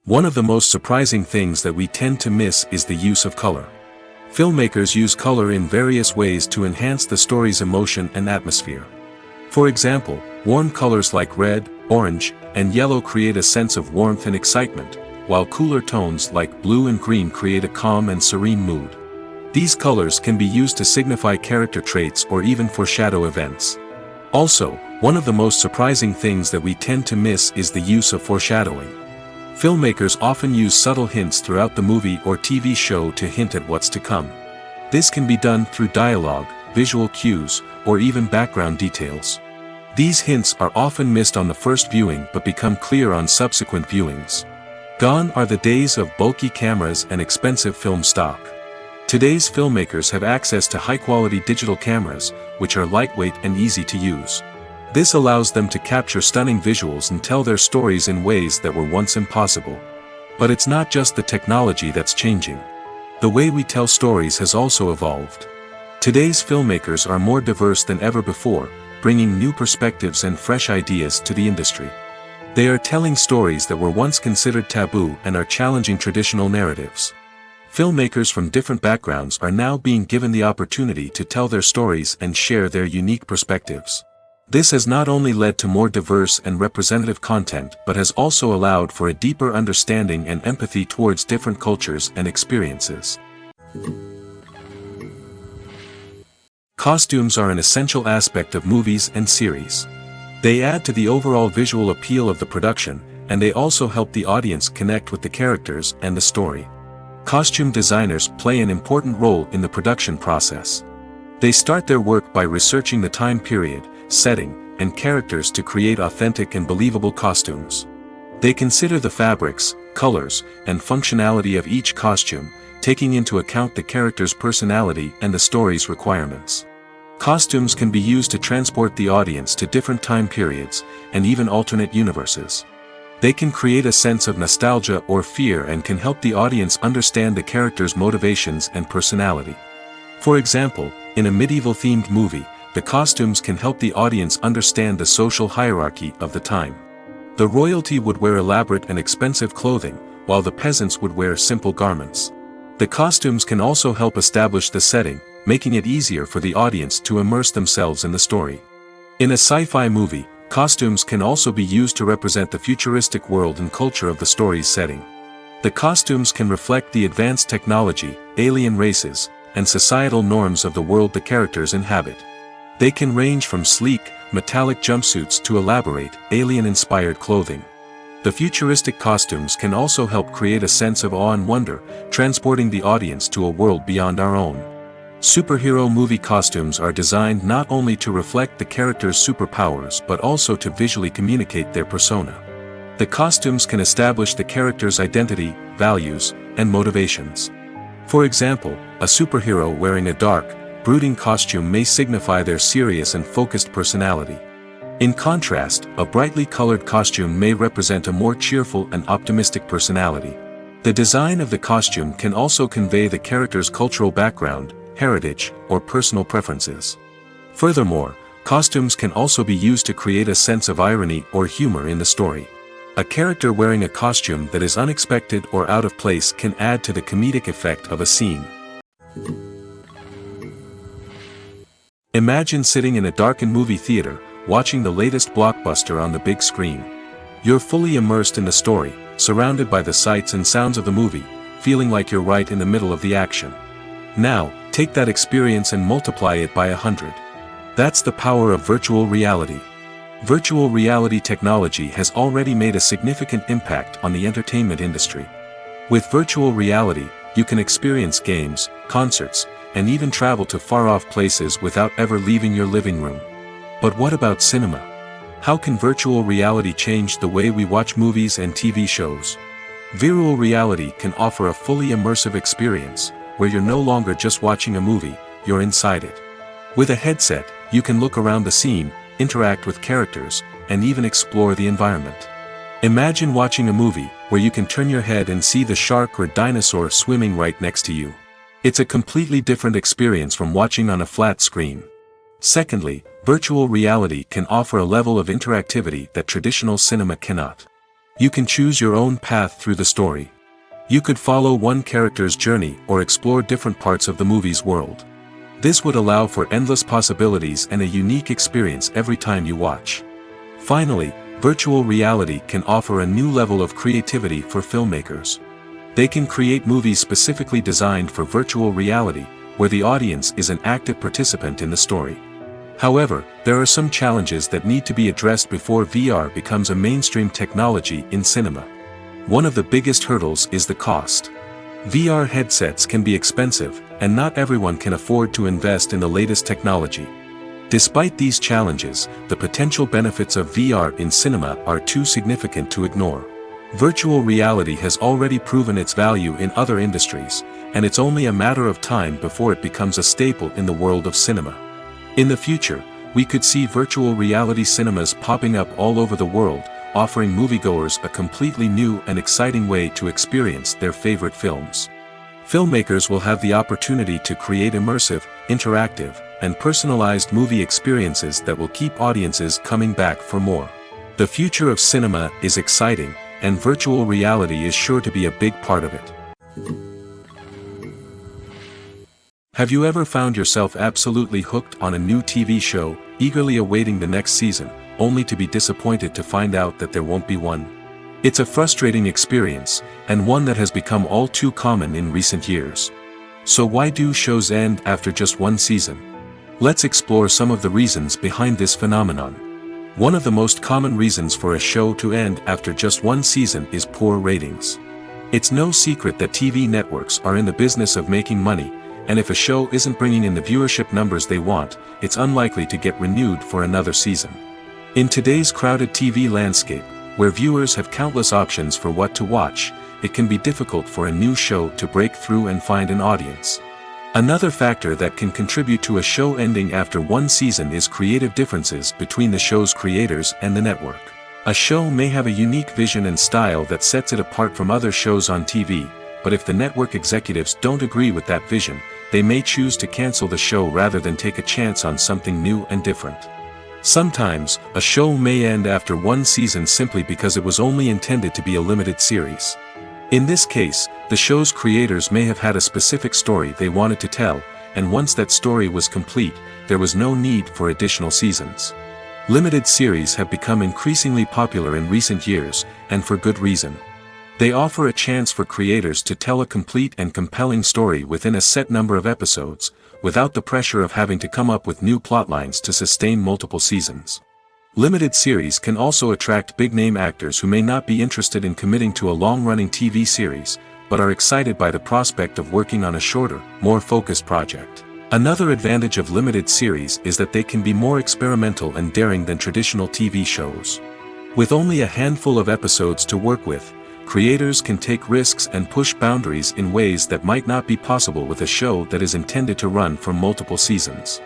A: One of the most surprising things that we tend to miss is the use of color. Filmmakers use color in various ways to enhance the story's emotion and atmosphere. For example, warm colors like red, orange, and yellow create a sense of warmth and excitement, while cooler tones like blue and green create a calm and serene mood. These colors can be used to signify character traits or even foreshadow events. Also, one of the most surprising things that we tend to miss is the use of foreshadowing. Filmmakers often use subtle hints throughout the movie or TV show to hint at what's to come. This can be done through dialogue, visual cues, or even background details. These hints are often missed on the first viewing but become clear on subsequent viewings. Gone are the days of bulky cameras and expensive film stock. Today's filmmakers have access to high-quality digital cameras, which are lightweight and easy to use. This allows them to capture stunning visuals and tell their stories in ways that were once impossible. But it's not just the technology that's changing. The way we tell stories has also evolved. Today's filmmakers are more diverse than ever before, bringing new perspectives and fresh ideas to the industry. They are telling stories that were once considered taboo and are challenging traditional narratives. Filmmakers from different backgrounds are now being given the opportunity to tell their stories and share their unique perspectives. This has not only led to more diverse and representative content but has also allowed for a deeper understanding and empathy towards different cultures and experiences. Costumes are an essential aspect of movies and series. They add to the overall visual appeal of the production, and they also help the audience connect with the characters and the story. Costume designers play an important role in the production process. They start their work by researching the time period, setting, and characters to create authentic and believable costumes. They consider the fabrics, colors, and functionality of each costume, taking into account the character's personality and the story's requirements. Costumes can be used to transport the audience to different time periods, and even alternate universes. They can create a sense of nostalgia or fear and can help the audience understand the character's motivations and personality. For example, in a medieval-themed movie, the costumes can help the audience understand the social hierarchy of the time. The royalty would wear elaborate and expensive clothing, while the peasants would wear simple garments. The costumes can also help establish the setting, making it easier for the audience to immerse themselves in the story. In a sci-fi movie, costumes can also be used to represent the futuristic world and culture of the story's setting. The costumes can reflect the advanced technology, alien races, and societal norms of the world the characters inhabit. They can range from sleek, metallic jumpsuits to elaborate, alien-inspired clothing. The futuristic costumes can also help create a sense of awe and wonder, transporting the audience to a world beyond our own. Superhero movie costumes are designed not only to reflect the character's superpowers but also to visually communicate their persona. The costumes can establish the character's identity, values, and motivations. For example, a superhero wearing a dark, brooding costume may signify their serious and focused personality. In contrast, a brightly colored costume may represent a more cheerful and optimistic personality. The design of the costume can also convey the character's cultural background, heritage, or personal preferences. Furthermore, costumes can also be used to create a sense of irony or humor in the story. A character wearing a costume that is unexpected or out of place can add to the comedic effect of a scene. Imagine sitting in a darkened movie theater, watching the latest blockbuster on the big screen. You're fully immersed in the story, surrounded by the sights and sounds of the movie, feeling like you're right in the middle of the action. Now, take that experience and multiply it by 100. That's the power of virtual reality. Virtual reality technology has already made a significant impact on the entertainment industry. With virtual reality, you can experience games, concerts, and even travel to far-off places without ever leaving your living room. But what about cinema? How can virtual reality change the way we watch movies and TV shows? Virtual reality can offer a fully immersive experience, where you're no longer just watching a movie, you're inside it. With a headset, you can look around the scene, interact with characters, and even explore the environment. Imagine watching a movie, where you can turn your head and see the shark or dinosaur swimming right next to you. It's a completely different experience from watching on a flat screen. Secondly, virtual reality can offer a level of interactivity that traditional cinema cannot. You can choose your own path through the story. You could follow one character's journey or explore different parts of the movie's world. This would allow for endless possibilities and a unique experience every time you watch. Finally, virtual reality can offer a new level of creativity for filmmakers. They can create movies specifically designed for virtual reality, where the audience is an active participant in the story. However, there are some challenges that need to be addressed before VR becomes a mainstream technology in cinema. One of the biggest hurdles is the cost. VR headsets can be expensive, and not everyone can afford to invest in the latest technology. Despite these challenges, the potential benefits of VR in cinema are too significant to ignore. Virtual reality has already proven its value in other industries, and it's only a matter of time before it becomes a staple in the world of cinema. In the future, we could see virtual reality cinemas popping up all over the world, offering moviegoers a completely new and exciting way to experience their favorite films. Filmmakers will have the opportunity to create immersive, interactive, and personalized movie experiences that will keep audiences coming back for more. The future of cinema is exciting, and virtual reality is sure to be a big part of it. Have you ever found yourself absolutely hooked on a new TV show, eagerly awaiting the next season, only to be disappointed to find out that there won't be one? It's a frustrating experience, and one that has become all too common in recent years. So why do shows end after just one season? Let's explore some of the reasons behind this phenomenon. One of the most common reasons for a show to end after just one season is poor ratings. It's no secret that TV networks are in the business of making money, and if a show isn't bringing in the viewership numbers they want, it's unlikely to get renewed for another season. In today's crowded TV landscape, where viewers have countless options for what to watch, it can be difficult for a new show to break through and find an audience. Another factor that can contribute to a show ending after one season is creative differences between the show's creators and the network. A show may have a unique vision and style that sets it apart from other shows on TV, but if the network executives don't agree with that vision, they may choose to cancel the show rather than take a chance on something new and different. Sometimes, a show may end after one season simply because it was only intended to be a limited series. In this case, the show's creators may have had a specific story they wanted to tell, and once that story was complete, there was no need for additional seasons. Limited series have become increasingly popular in recent years, and for good reason. They offer a chance for creators to tell a complete and compelling story within a set number of episodes, without the pressure of having to come up with new plotlines to sustain multiple seasons. Limited series can also attract big-name actors who may not be interested in committing to a long-running TV series, but are excited by the prospect of working on a shorter, more focused project. Another advantage of limited series is that they can be more experimental and daring than traditional TV shows. With only a handful of episodes to work with, creators can take risks and push boundaries in ways that might not be possible with a show that is intended to run for multiple seasons.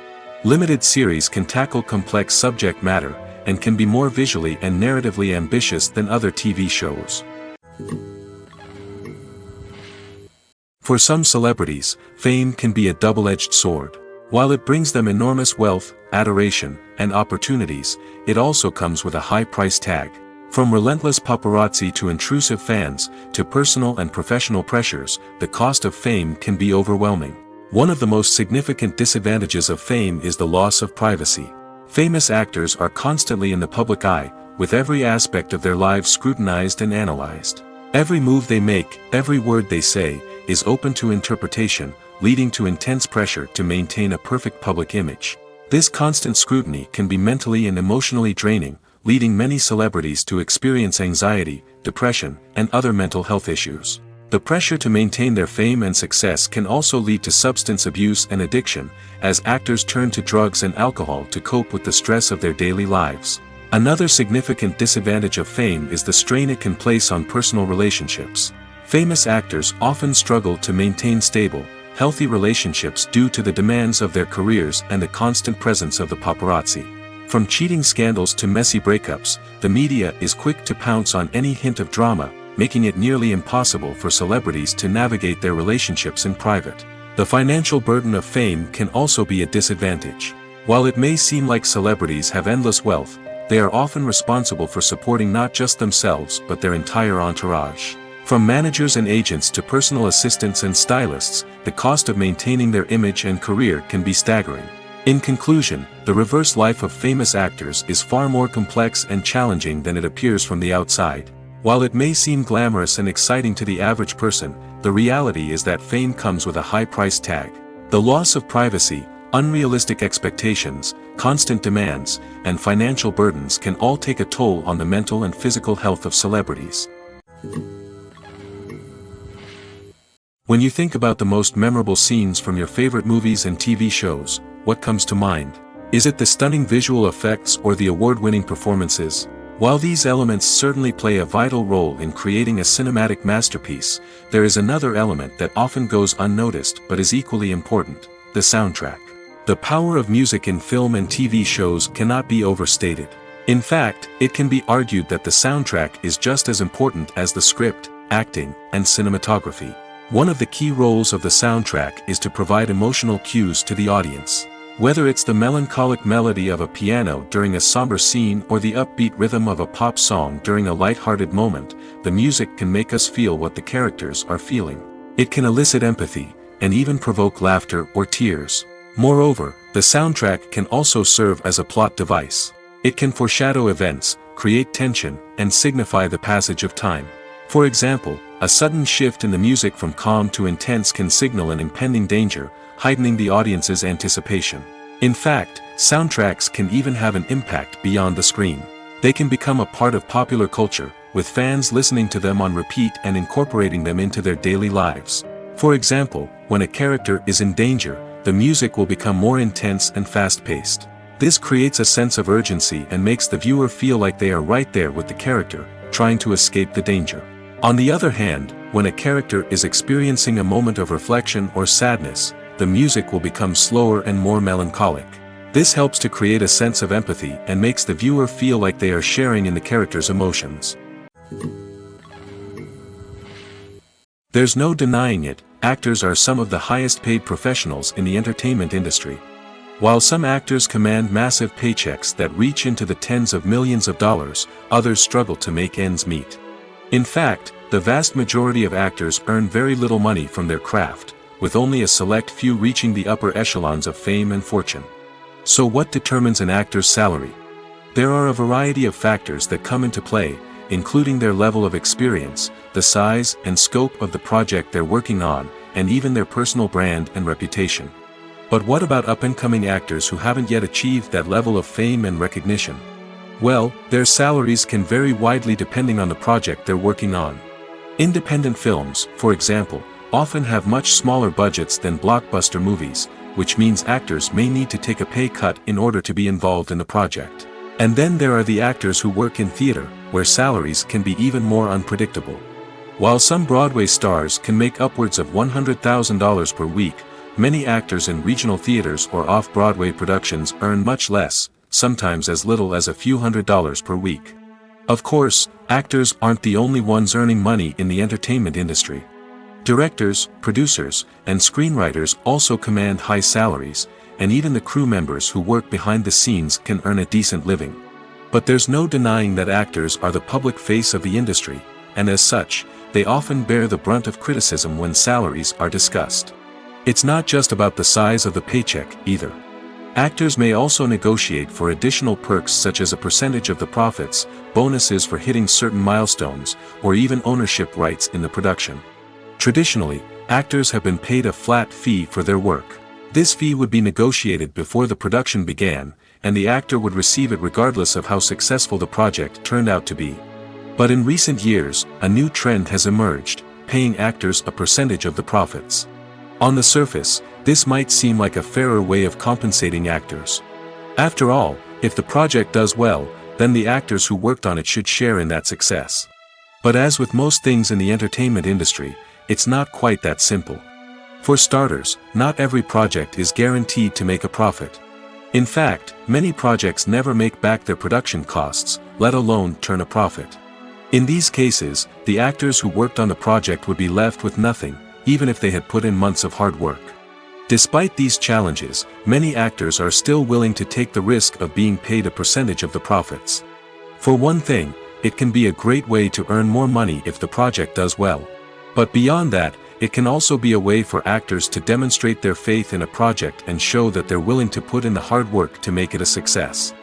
A: Limited series can tackle complex subject matter, and can be more visually and narratively ambitious than other TV shows. For some celebrities, fame can be a double-edged sword. While it brings them enormous wealth, adoration, and opportunities, it also comes with a high price tag. From relentless paparazzi to intrusive fans, to personal and professional pressures, the cost of fame can be overwhelming. One of the most significant disadvantages of fame is the loss of privacy. Famous actors are constantly in the public eye, with every aspect of their lives scrutinized and analyzed. Every move they make, every word they say, is open to interpretation, leading to intense pressure to maintain a perfect public image. This constant scrutiny can be mentally and emotionally draining, leading many celebrities to experience anxiety, depression, and other mental health issues. The pressure to maintain their fame and success can also lead to substance abuse and addiction, as actors turn to drugs and alcohol to cope with the stress of their daily lives. Another significant disadvantage of fame is the strain it can place on personal relationships. Famous actors often struggle to maintain stable, healthy relationships due to the demands of their careers and the constant presence of the paparazzi. From cheating scandals to messy breakups, the media is quick to pounce on any hint of drama, making it nearly impossible for celebrities to navigate their relationships in private. The financial burden of fame can also be a disadvantage. While it may seem like celebrities have endless wealth, they are often responsible for supporting not just themselves but their entire entourage. From managers and agents to personal assistants and stylists, the cost of maintaining their image and career can be staggering. In conclusion, the reverse life of famous actors is far more complex and challenging than it appears from the outside. While it may seem glamorous and exciting to the average person, the reality is that fame comes with a high price tag. The loss of privacy, unrealistic expectations, constant demands, and financial burdens can all take a toll on the mental and physical health of celebrities. When you think about the most memorable scenes from your favorite movies and TV shows, what comes to mind? Is it the stunning visual effects or the award-winning performances? While these elements certainly play a vital role in creating a cinematic masterpiece, there is another element that often goes unnoticed but is equally important: the soundtrack. The power of music in film and TV shows cannot be overstated. In fact, it can be argued that the soundtrack is just as important as the script, acting, and cinematography. One of the key roles of the soundtrack is to provide emotional cues to the audience. Whether it's the melancholic melody of a piano during a somber scene or the upbeat rhythm of a pop song during a light-hearted moment, the music can make us feel what the characters are feeling. It can elicit empathy, and even provoke laughter or tears. Moreover, the soundtrack can also serve as a plot device. It can foreshadow events, create tension, and signify the passage of time. For example, a sudden shift in the music from calm to intense can signal an impending danger, heightening the audience's anticipation. In fact, soundtracks can even have an impact beyond the screen. They can become a part of popular culture, with fans listening to them on repeat and incorporating them into their daily lives. For example, when a character is in danger, the music will become more intense and fast-paced. This creates a sense of urgency and makes the viewer feel like they are right there with the character, trying to escape the danger. On the other hand, when a character is experiencing a moment of reflection or sadness, the music will become slower and more melancholic. This helps to create a sense of empathy and makes the viewer feel like they are sharing in the character's emotions. There's no denying it, actors are some of the highest paid professionals in the entertainment industry. While some actors command massive paychecks that reach into the tens of millions of dollars, others struggle to make ends meet. In fact, the vast majority of actors earn very little money from their craft, with only a select few reaching the upper echelons of fame and fortune. So what determines an actor's salary? There are a variety of factors that come into play, including their level of experience, the size and scope of the project they're working on, and even their personal brand and reputation. But what about up-and-coming actors who haven't yet achieved that level of fame and recognition? Well, their salaries can vary widely depending on the project they're working on. Independent films, for example, often have much smaller budgets than blockbuster movies, which means actors may need to take a pay cut in order to be involved in the project. And then there are the actors who work in theater, where salaries can be even more unpredictable. While some Broadway stars can make upwards of $100,000 per week, many actors in regional theaters or off-Broadway productions earn much less, sometimes as little as a few $100s per week. Of course, actors aren't the only ones earning money in the entertainment industry. Directors, producers, and screenwriters also command high salaries, and even the crew members who work behind the scenes can earn a decent living. But there's no denying that actors are the public face of the industry, and as such, they often bear the brunt of criticism when salaries are discussed. It's not just about the size of the paycheck, either. Actors may also negotiate for additional perks such as a percentage of the profits, bonuses for hitting certain milestones, or even ownership rights in the production. Traditionally, actors have been paid a flat fee for their work. This fee would be negotiated before the production began, and the actor would receive it regardless of how successful the project turned out to be. But in recent years, a new trend has emerged, paying actors a percentage of the profits. On the surface, this might seem like a fairer way of compensating actors. After all, if the project does well, then the actors who worked on it should share in that success. But as with most things in the entertainment industry, it's not quite that simple. For starters, not every project is guaranteed to make a profit. In fact, many projects never make back their production costs, let alone turn a profit. In these cases, the actors who worked on the project would be left with nothing, even if they had put in months of hard work. Despite these challenges, many actors are still willing to take the risk of being paid a percentage of the profits. For one thing, it can be a great way to earn more money if the project does well. But beyond that, it can also be a way for actors to demonstrate their faith in a project and show that they're willing to put in the hard work to make it a success.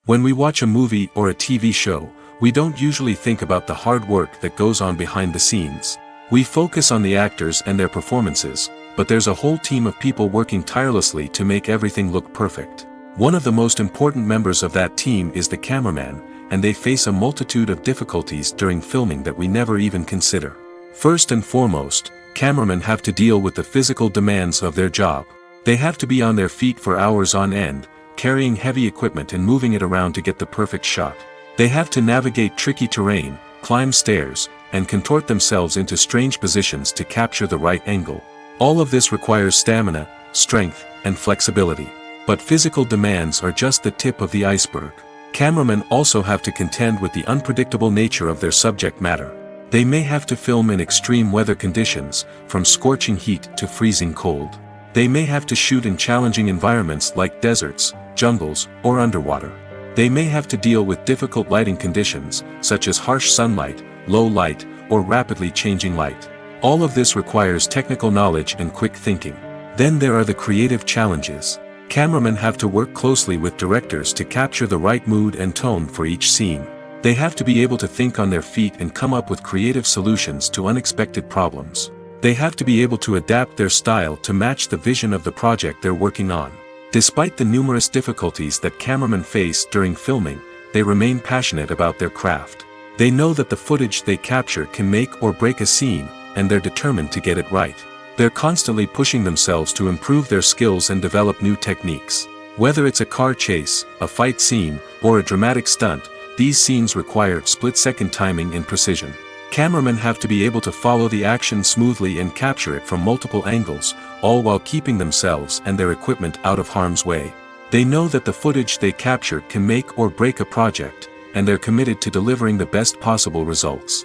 A: When we watch a movie or a TV show, we don't usually think about the hard work that goes on behind the scenes. We focus on the actors and their performances, but there's a whole team of people working tirelessly to make everything look perfect. One of the most important members of that team is the cameraman, and they face a multitude of difficulties during filming that we never even consider. First and foremost, cameramen have to deal with the physical demands of their job. They have to be on their feet for hours on end, carrying heavy equipment and moving it around to get the perfect shot. They have to navigate tricky terrain, climb stairs, and contort themselves into strange positions to capture the right angle. All of this requires stamina, strength, and flexibility. But physical demands are just the tip of the iceberg. Cameramen also have to contend with the unpredictable nature of their subject matter. They may have to film in extreme weather conditions, from scorching heat to freezing cold. They may have to shoot in challenging environments like deserts, jungles, or underwater. They may have to deal with difficult lighting conditions, such as harsh sunlight, low light, or rapidly changing light. All of this requires technical knowledge and quick thinking. Then there are the creative challenges. Cameramen have to work closely with directors to capture the right mood and tone for each scene. They have to be able to think on their feet and come up with creative solutions to unexpected problems. They have to be able to adapt their style to match the vision of the project they're working on. Despite the numerous difficulties that cameramen face during filming, they remain passionate about their craft. They know that the footage they capture can make or break a scene, and they're determined to get it right. They're constantly pushing themselves to improve their skills and develop new techniques. Whether it's a car chase, a fight scene, or a dramatic stunt, these scenes require split-second timing and precision. Cameramen have to be able to follow the action smoothly and capture it from multiple angles, all while keeping themselves and their equipment out of harm's way. They know that the footage they capture can make or break a project, and they're committed to delivering the best possible results.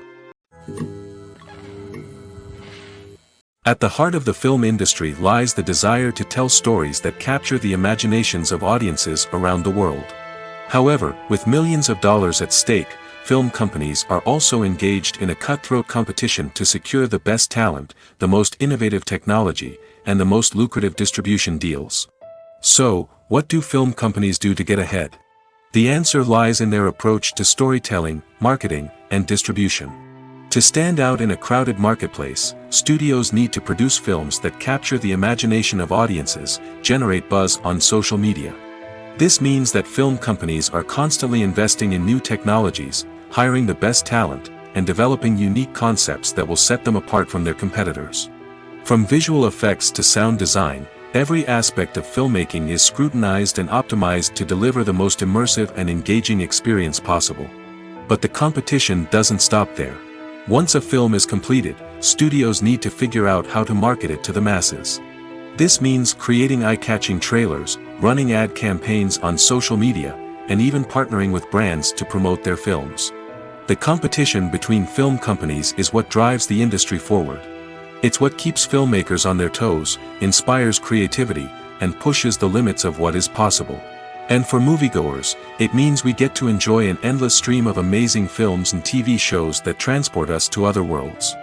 A: At the heart of the film industry lies the desire to tell stories that capture the imaginations of audiences around the world. However, with millions of dollars at stake, film companies are also engaged in a cutthroat competition to secure the best talent, the most innovative technology, and the most lucrative distribution deals. So, what do film companies do to get ahead? The answer lies in their approach to storytelling, marketing, and distribution. To stand out in a crowded marketplace, studios need to produce films that capture the imagination of audiences, generate buzz on social media. This means that film companies are constantly investing in new technologies, hiring the best talent, and developing unique concepts that will set them apart from their competitors. From visual effects to sound design, every aspect of filmmaking is scrutinized and optimized to deliver the most immersive and engaging experience possible. But the competition doesn't stop there. Once a film is completed, studios need to figure out how to market it to the masses. This means creating eye-catching trailers, running ad campaigns on social media, and even partnering with brands to promote their films. The competition between film companies is what drives the industry forward. It's what keeps filmmakers on their toes, inspires creativity, and pushes the limits of what is possible. And for moviegoers, it means we get to enjoy an endless stream of amazing films and TV shows that transport us to other worlds.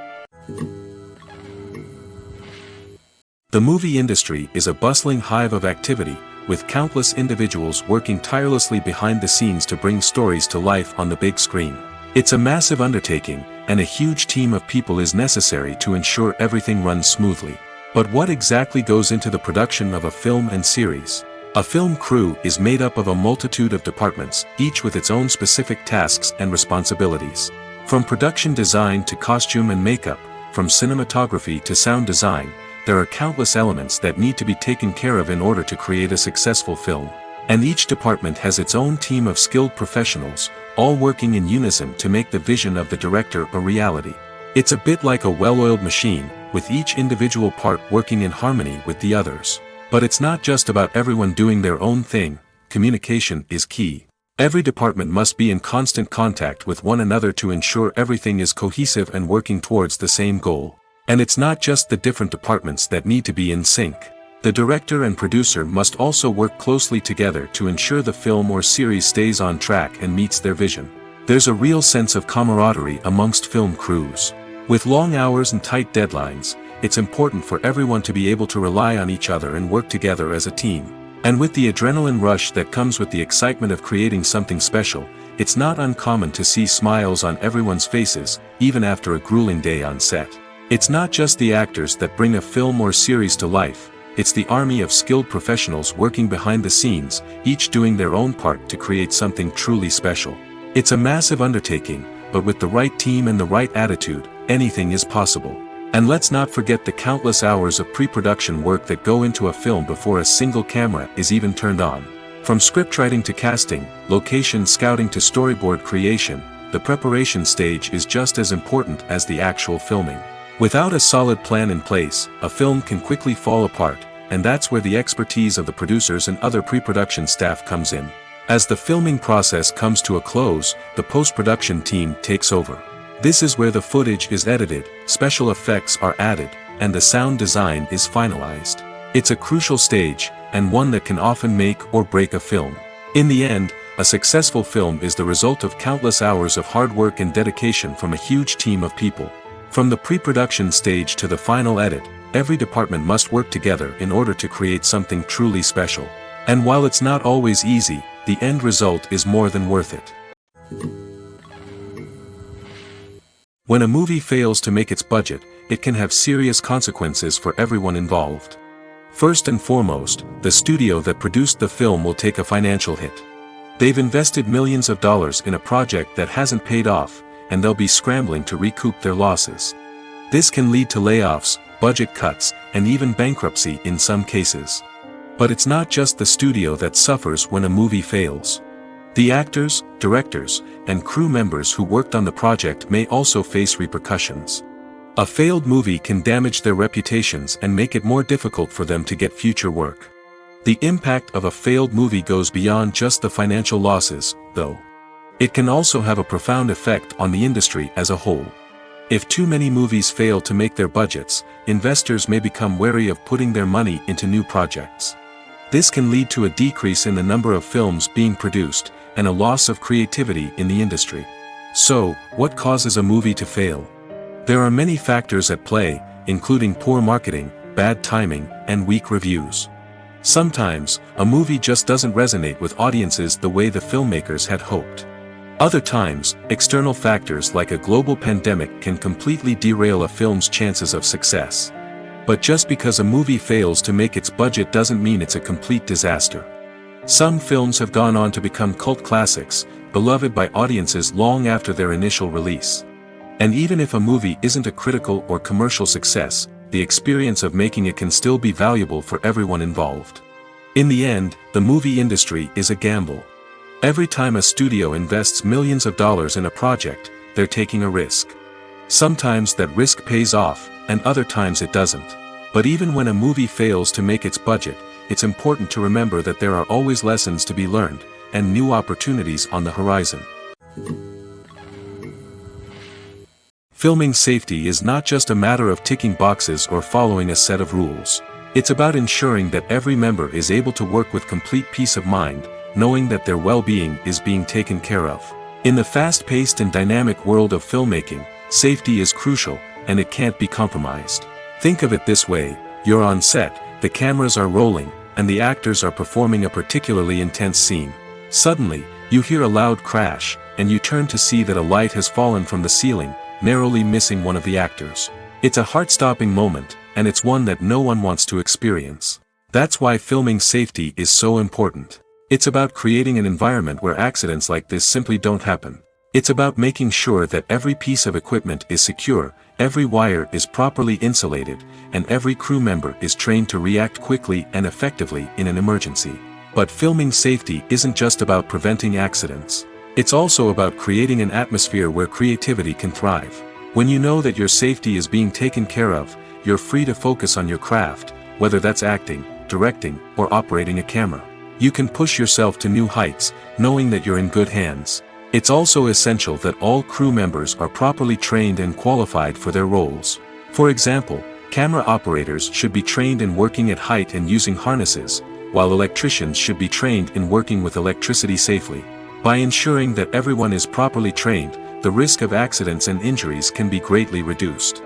A: The movie industry is a bustling hive of activity, with countless individuals working tirelessly behind the scenes to bring stories to life on the big screen. It's a massive undertaking, and a huge team of people is necessary to ensure everything runs smoothly. But what exactly goes into the production of a film and series? A film crew is made up of a multitude of departments, each with its own specific tasks and responsibilities. From production design to costume and makeup, from cinematography to sound design, there are countless elements that need to be taken care of in order to create a successful film. And each department has its own team of skilled professionals, all working in unison to make the vision of the director a reality. It's a bit like a well-oiled machine, with each individual part working in harmony with the others. But it's not just about everyone doing their own thing. Communication is key. Every department must be in constant contact with one another to ensure everything is cohesive and working towards the same goal. And it's not just the different departments that need to be in sync. The director and producer must also work closely together to ensure the film or series stays on track and meets their vision. There's a real sense of camaraderie amongst film crews. With long hours and tight deadlines, it's important for everyone to be able to rely on each other and work together as a team. And with the adrenaline rush that comes with the excitement of creating something special, it's not uncommon to see smiles on everyone's faces, even after a grueling day on set. It's not just the actors that bring a film or series to life, it's the army of skilled professionals working behind the scenes, each doing their own part to create something truly special. It's a massive undertaking, but with the right team and the right attitude, anything is possible. And let's not forget the countless hours of pre-production work that go into a film before a single camera is even turned on. From scriptwriting to casting, location scouting to storyboard creation, the preparation stage is just as important as the actual filming. Without a solid plan in place, a film can quickly fall apart, and that's where the expertise of the producers and other pre-production staff comes in. As the filming process comes to a close, the post-production team takes over. This is where the footage is edited, special effects are added, and the sound design is finalized. It's a crucial stage, and one that can often make or break a film. In the end, a successful film is the result of countless hours of hard work and dedication from a huge team of people. From the pre-production stage to the final edit, every department must work together in order to create something truly special. And while it's not always easy, the end result is more than worth it. When a movie fails to make its budget, it can have serious consequences for everyone involved. First and foremost, the studio that produced the film will take a financial hit. They've invested millions of dollars in a project that hasn't paid off, and they'll be scrambling to recoup their losses. This can lead to layoffs, budget cuts, and even bankruptcy in some cases. But it's not just the studio that suffers when a movie fails. The actors, directors, and crew members who worked on the project may also face repercussions. A failed movie can damage their reputations and make it more difficult for them to get future work. The impact of a failed movie goes beyond just the financial losses, though. It can also have a profound effect on the industry as a whole. If too many movies fail to make their budgets, investors may become wary of putting their money into new projects. This can lead to a decrease in the number of films being produced, and a loss of creativity in the industry. So, what causes a movie to fail? There are many factors at play, including poor marketing, bad timing, and weak reviews. Sometimes, a movie just doesn't resonate with audiences the way the filmmakers had hoped. Other times, external factors like a global pandemic can completely derail a film's chances of success. But just because a movie fails to make its budget doesn't mean it's a complete disaster. Some films have gone on to become cult classics, beloved by audiences long after their initial release. And even if a movie isn't a critical or commercial success, the experience of making it can still be valuable for everyone involved. In the end, the movie industry is a gamble. Every time a studio invests millions of dollars in a project, they're taking a risk. Sometimes that risk pays off, and other times it doesn't. But even when a movie fails to make its budget, it's important to remember that there are always lessons to be learned, and new opportunities on the horizon. Filming safety is not just a matter of ticking boxes or following a set of rules. It's about ensuring that every member is able to work with complete peace of mind, knowing that their well-being is being taken care of. In the fast-paced and dynamic world of filmmaking, safety is crucial, and it can't be compromised. Think of it this way: you're on set, the cameras are rolling, and the actors are performing a particularly intense scene. Suddenly, you hear a loud crash, and you turn to see that a light has fallen from the ceiling, narrowly missing one of the actors. It's a heart-stopping moment, and it's one that no one wants to experience. That's why filming safety is so important. It's about creating an environment where accidents like this simply don't happen. It's about making sure that every piece of equipment is secure, every wire is properly insulated, and every crew member is trained to react quickly and effectively in an emergency. But filming safety isn't just about preventing accidents. It's also about creating an atmosphere where creativity can thrive. When you know that your safety is being taken care of, you're free to focus on your craft, whether that's acting, directing, or operating a camera. You can push yourself to new heights, knowing that you're in good hands. It's also essential that all crew members are properly trained and qualified for their roles. For example, camera operators should be trained in working at height and using harnesses, while electricians should be trained in working with electricity safely. By ensuring that everyone is properly trained, the risk of accidents and injuries can be greatly reduced.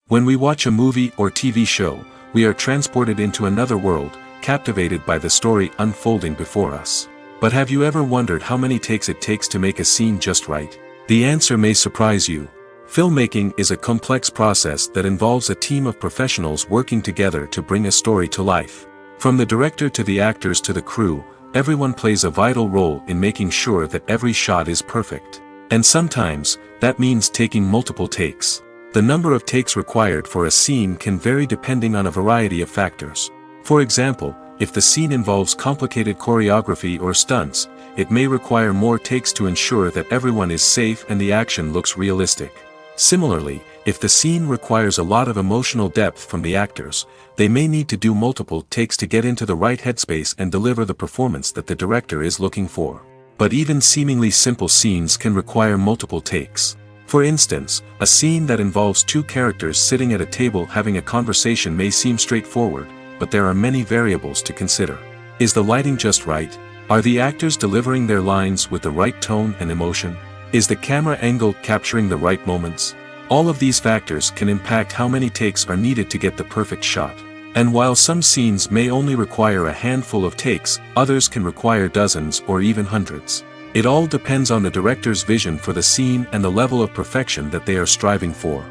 A: When we watch a movie or TV show, we are transported into another world, captivated by the story unfolding before us. But have you ever wondered how many takes it takes to make a scene just right? The answer may surprise you. Filmmaking is a complex process that involves a team of professionals working together to bring a story to life. From the director to the actors to the crew, everyone plays a vital role in making sure that every shot is perfect. And sometimes, that means taking multiple takes. The number of takes required for a scene can vary depending on a variety of factors. For example, if the scene involves complicated choreography or stunts, it may require more takes to ensure that everyone is safe and the action looks realistic. Similarly, if the scene requires a lot of emotional depth from the actors, they may need to do multiple takes to get into the right headspace and deliver the performance that the director is looking for. But even seemingly simple scenes can require multiple takes. For instance, a scene that involves two characters sitting at a table having a conversation may seem straightforward, but there are many variables to consider. Is the lighting just right? Are the actors delivering their lines with the right tone and emotion? Is the camera angle capturing the right moments? All of these factors can impact how many takes are needed to get the perfect shot. And while some scenes may only require a handful of takes, others can require dozens or even hundreds. It all depends on the director's vision for the scene and the level of perfection that they are striving for.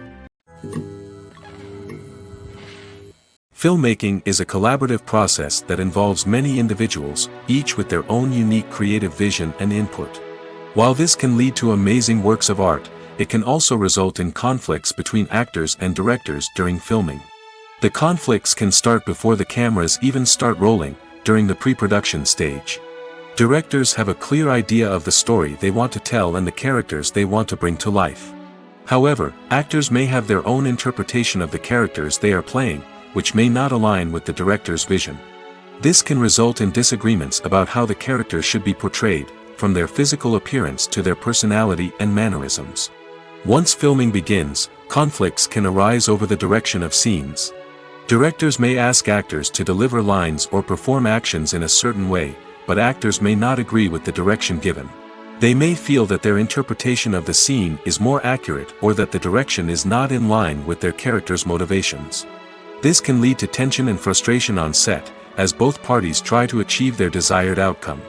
A: Filmmaking is a collaborative process that involves many individuals, each with their own unique creative vision and input. While this can lead to amazing works of art, it can also result in conflicts between actors and directors during filming. The conflicts can start before the cameras even start rolling, during the pre-production stage. Directors have a clear idea of the story they want to tell and the characters they want to bring to life. However, actors may have their own interpretation of the characters they are playing, which may not align with the director's vision. This can result in disagreements about how the characters should be portrayed, from their physical appearance to their personality and mannerisms. Once filming begins, conflicts can arise over the direction of scenes. Directors may ask actors to deliver lines or perform actions in a certain way, but actors may not agree with the direction given. They may feel that their interpretation of the scene is more accurate or that the direction is not in line with their character's motivations. This can lead to tension and frustration on set, as both parties try to achieve their desired outcome.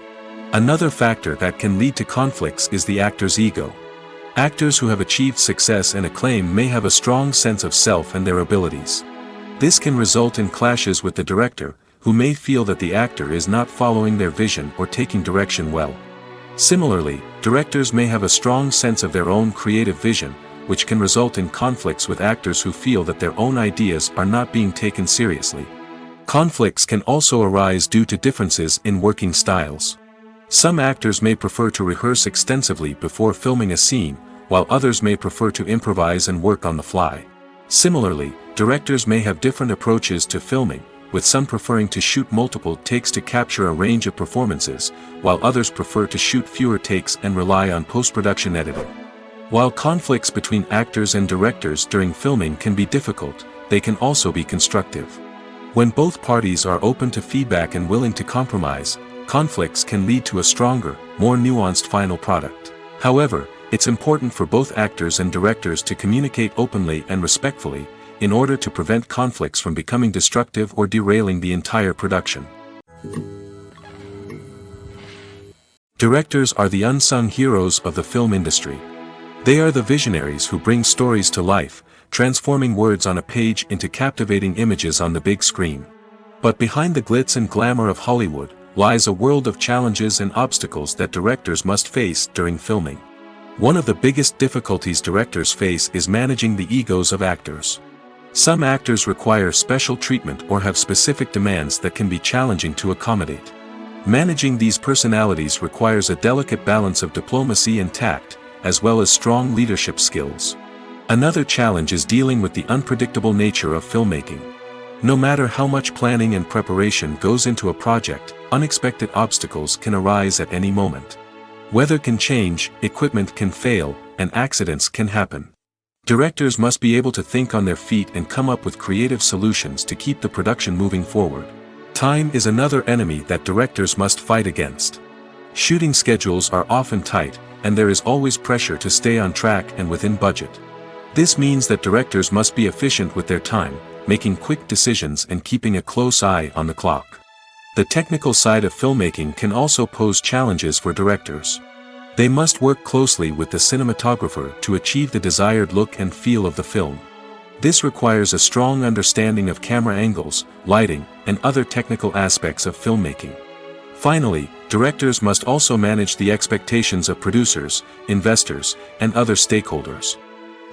A: Another factor that can lead to conflicts is the actor's ego. Actors who have achieved success and acclaim may have a strong sense of self and their abilities. This can result in clashes with the director, who may feel that the actor is not following their vision or taking direction well. Similarly, directors may have a strong sense of their own creative vision, which can result in conflicts with actors who feel that their own ideas are not being taken seriously. Conflicts can also arise due to differences in working styles. Some actors may prefer to rehearse extensively before filming a scene, while others may prefer to improvise and work on the fly. Similarly, directors may have different approaches to filming, with some preferring to shoot multiple takes to capture a range of performances, while others prefer to shoot fewer takes and rely on post-production editing. While conflicts between actors and directors during filming can be difficult, they can also be constructive. When both parties are open to feedback and willing to compromise, conflicts can lead to a stronger, more nuanced final product. However, it's important for both actors and directors to communicate openly and respectfully, in order to prevent conflicts from becoming destructive or derailing the entire production. Directors are the unsung heroes of the film industry. They are the visionaries who bring stories to life, transforming words on a page into captivating images on the big screen. But behind the glitz and glamour of Hollywood, lies a world of challenges and obstacles that directors must face during filming. One of the biggest difficulties directors face is managing the egos of actors. Some actors require special treatment or have specific demands that can be challenging to accommodate. Managing these personalities requires a delicate balance of diplomacy and tact, as well as strong leadership skills. Another challenge is dealing with the unpredictable nature of filmmaking. No matter how much planning and preparation goes into a project, unexpected obstacles can arise at any moment. Weather can change, equipment can fail, and accidents can happen. Directors must be able to think on their feet and come up with creative solutions to keep the production moving forward. Time is another enemy that directors must fight against. Shooting schedules are often tight, and there is always pressure to stay on track and within budget. This means that directors must be efficient with their time, making quick decisions and keeping a close eye on the clock. The technical side of filmmaking can also pose challenges for directors. They must work closely with the cinematographer to achieve the desired look and feel of the film. This requires a strong understanding of camera angles, lighting, and other technical aspects of filmmaking. Finally, directors must also manage the expectations of producers, investors, and other stakeholders.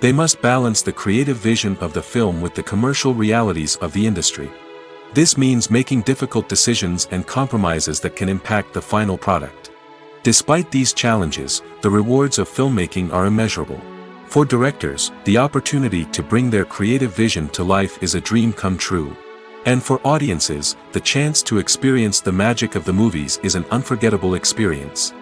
A: They must balance the creative vision of the film with the commercial realities of the industry. This means making difficult decisions and compromises that can impact the final product. Despite these challenges, the rewards of filmmaking are immeasurable. For directors, the opportunity to bring their creative vision to life is a dream come true. And for audiences, the chance to experience the magic of the movies is an unforgettable experience.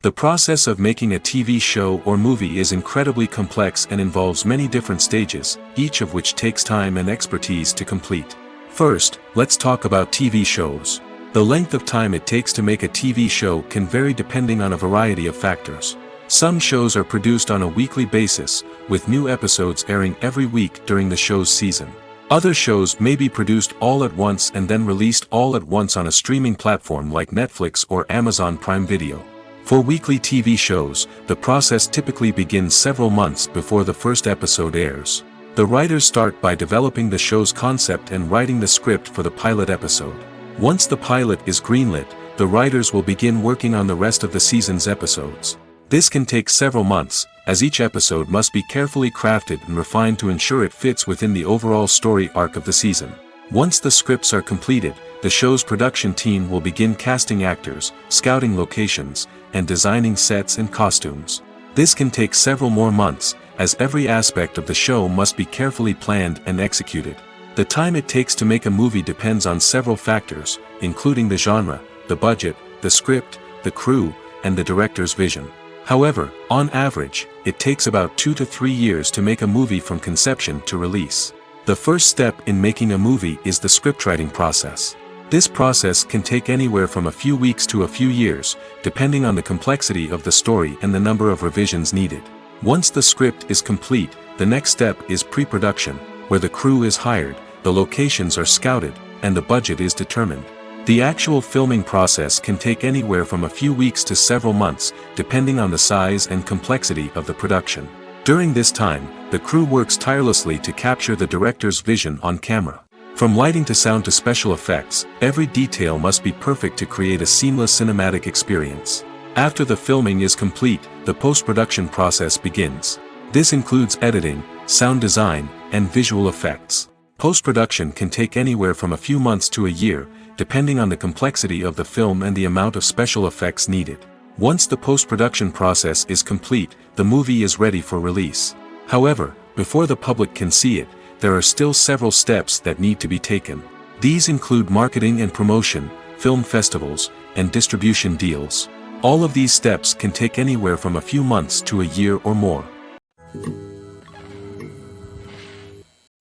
A: The process of making a TV show or movie is incredibly complex and involves many different stages, each of which takes time and expertise to complete. First, let's talk about TV shows. The length of time it takes to make a TV show can vary depending on a variety of factors. Some shows are produced on a weekly basis, with new episodes airing every week during the show's season. Other shows may be produced all at once and then released all at once on a streaming platform like Netflix or Amazon Prime Video. For weekly TV shows, the process typically begins several months before the first episode airs. The writers start by developing the show's concept and writing the script for the pilot episode. Once the pilot is greenlit, the writers will begin working on the rest of the season's episodes. This can take several months, as each episode must be carefully crafted and refined to ensure it fits within the overall story arc of the season. Once the scripts are completed, the show's production team will begin casting actors, scouting locations, and designing sets and costumes. This can take several more months, as every aspect of the show must be carefully planned and executed. The time it takes to make a movie depends on several factors, including the genre, the budget, the script, the crew, and the director's vision. However, on average, it takes about 2 to 3 years to make a movie from conception to release. The first step in making a movie is the scriptwriting process. This process can take anywhere from a few weeks to a few years, depending on the complexity of the story and the number of revisions needed. Once the script is complete, the next step is pre-production, where the crew is hired, the locations are scouted, and the budget is determined. The actual filming process can take anywhere from a few weeks to several months, depending on the size and complexity of the production. During this time, the crew works tirelessly to capture the director's vision on camera. From lighting to sound to special effects, every detail must be perfect to create a seamless cinematic experience. After the filming is complete, the post-production process begins. This includes editing, sound design, and visual effects. Post-production can take anywhere from a few months to a year, depending on the complexity of the film and the amount of special effects needed. Once the post-production process is complete, the movie is ready for release. However, before the public can see it, there are still several steps that need to be taken. These include marketing and promotion, film festivals, and distribution deals. All of these steps can take anywhere from a few months to a year or more.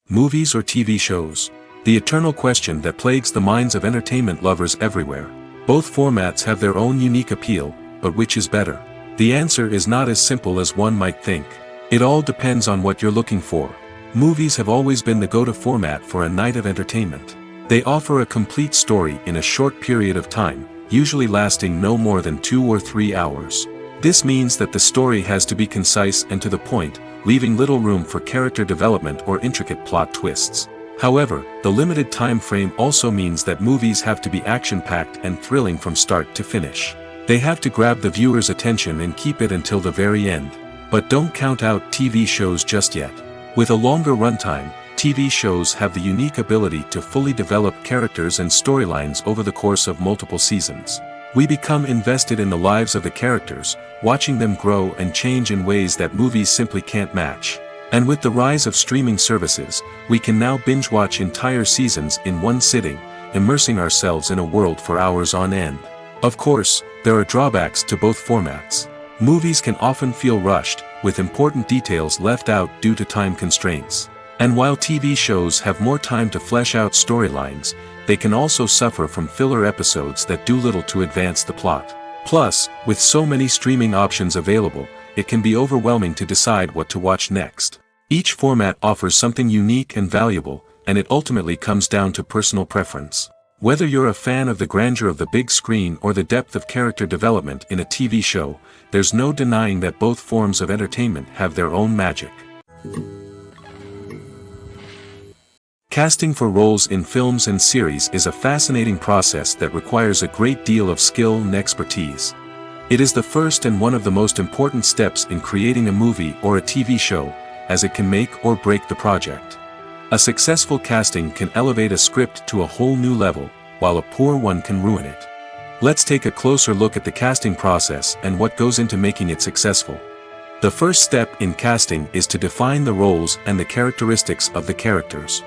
A: Movies or TV shows? The eternal question that plagues the minds of entertainment lovers everywhere. Both formats have their own unique appeal, but which is better? The answer is not as simple as one might think. It all depends on what you're looking for. Movies have always been the go-to format for a night of entertainment. They offer a complete story in a short period of time, usually lasting no more than 2 or 3 hours. This means that the story has to be concise and to the point, leaving little room for character development or intricate plot twists. However, the limited time frame also means that movies have to be action-packed and thrilling from start to finish. They have to grab the viewer's attention and keep it until the very end. But don't count out TV shows just yet. With a longer runtime, TV shows have the unique ability to fully develop characters and storylines over the course of multiple seasons. We become invested in the lives of the characters, watching them grow and change in ways that movies simply can't match. And with the rise of streaming services, we can now binge-watch entire seasons in one sitting, immersing ourselves in a world for hours on end. Of course, there are drawbacks to both formats. Movies can often feel rushed, with important details left out due to time constraints. And while TV shows have more time to flesh out storylines, they can also suffer from filler episodes that do little to advance the plot. Plus, with so many streaming options available, it can be overwhelming to decide what to watch next. Each format offers something unique and valuable, and it ultimately comes down to personal preference. Whether you're a fan of the grandeur of the big screen or the depth of character development in a TV show, there's no denying that both forms of entertainment have their own magic. Casting for roles in films and series is a fascinating process that requires a great deal of skill and expertise. It is the first and one of the most important steps in creating a movie or a TV show, as it can make or break the project. A successful casting can elevate a script to a whole new level, while a poor one can ruin it. Let's take a closer look at the casting process and what goes into making it successful. The first step in casting is to define the roles and the characteristics of the characters.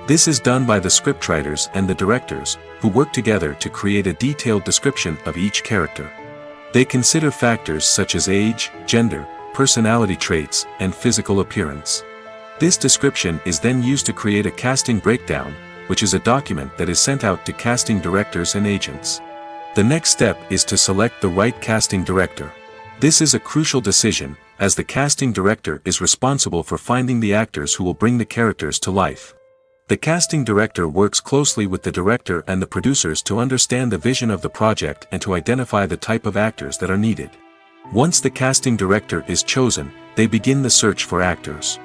A: This is done by the scriptwriters and the directors, who work together to create a detailed description of each character. They consider factors such as age, gender, personality traits, and physical appearance. This description is then used to create a casting breakdown, which is a document that is sent out to casting directors and agents. The next step is to select the right casting director. This is a crucial decision, as the casting director is responsible for finding the actors who will bring the characters to life. The casting director works closely with the director and the producers to understand the vision of the project and to identify the type of actors that are needed. Once the casting director is chosen, they begin the search for actors.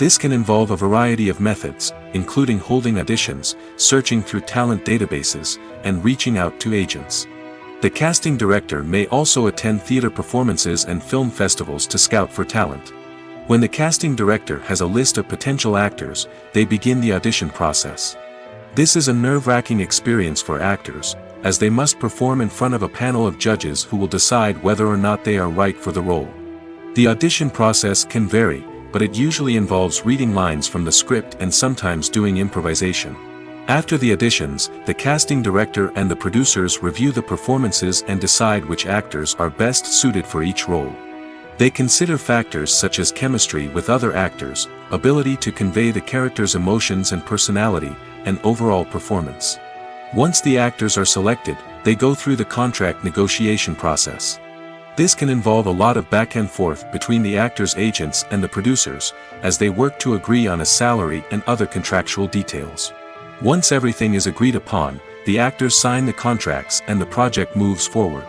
A: This can involve a variety of methods, including holding auditions, searching through talent databases, and reaching out to agents. The casting director may also attend theater performances and film festivals to scout for talent. When the casting director has a list of potential actors, they begin the audition process. This is a nerve-wracking experience for actors, as they must perform in front of a panel of judges who will decide whether or not they are right for the role. The audition process can vary, but it usually involves reading lines from the script and sometimes doing improvisation. After the auditions, the casting director and the producers review the performances and decide which actors are best suited for each role. They consider factors such as chemistry with other actors, ability to convey the character's emotions and personality, and overall performance. Once the actors are selected, they go through the contract negotiation process. This can involve a lot of back and forth between the actors' agents and the producers, as they work to agree on a salary and other contractual details. Once everything is agreed upon, the actors sign the contracts and the project moves forward.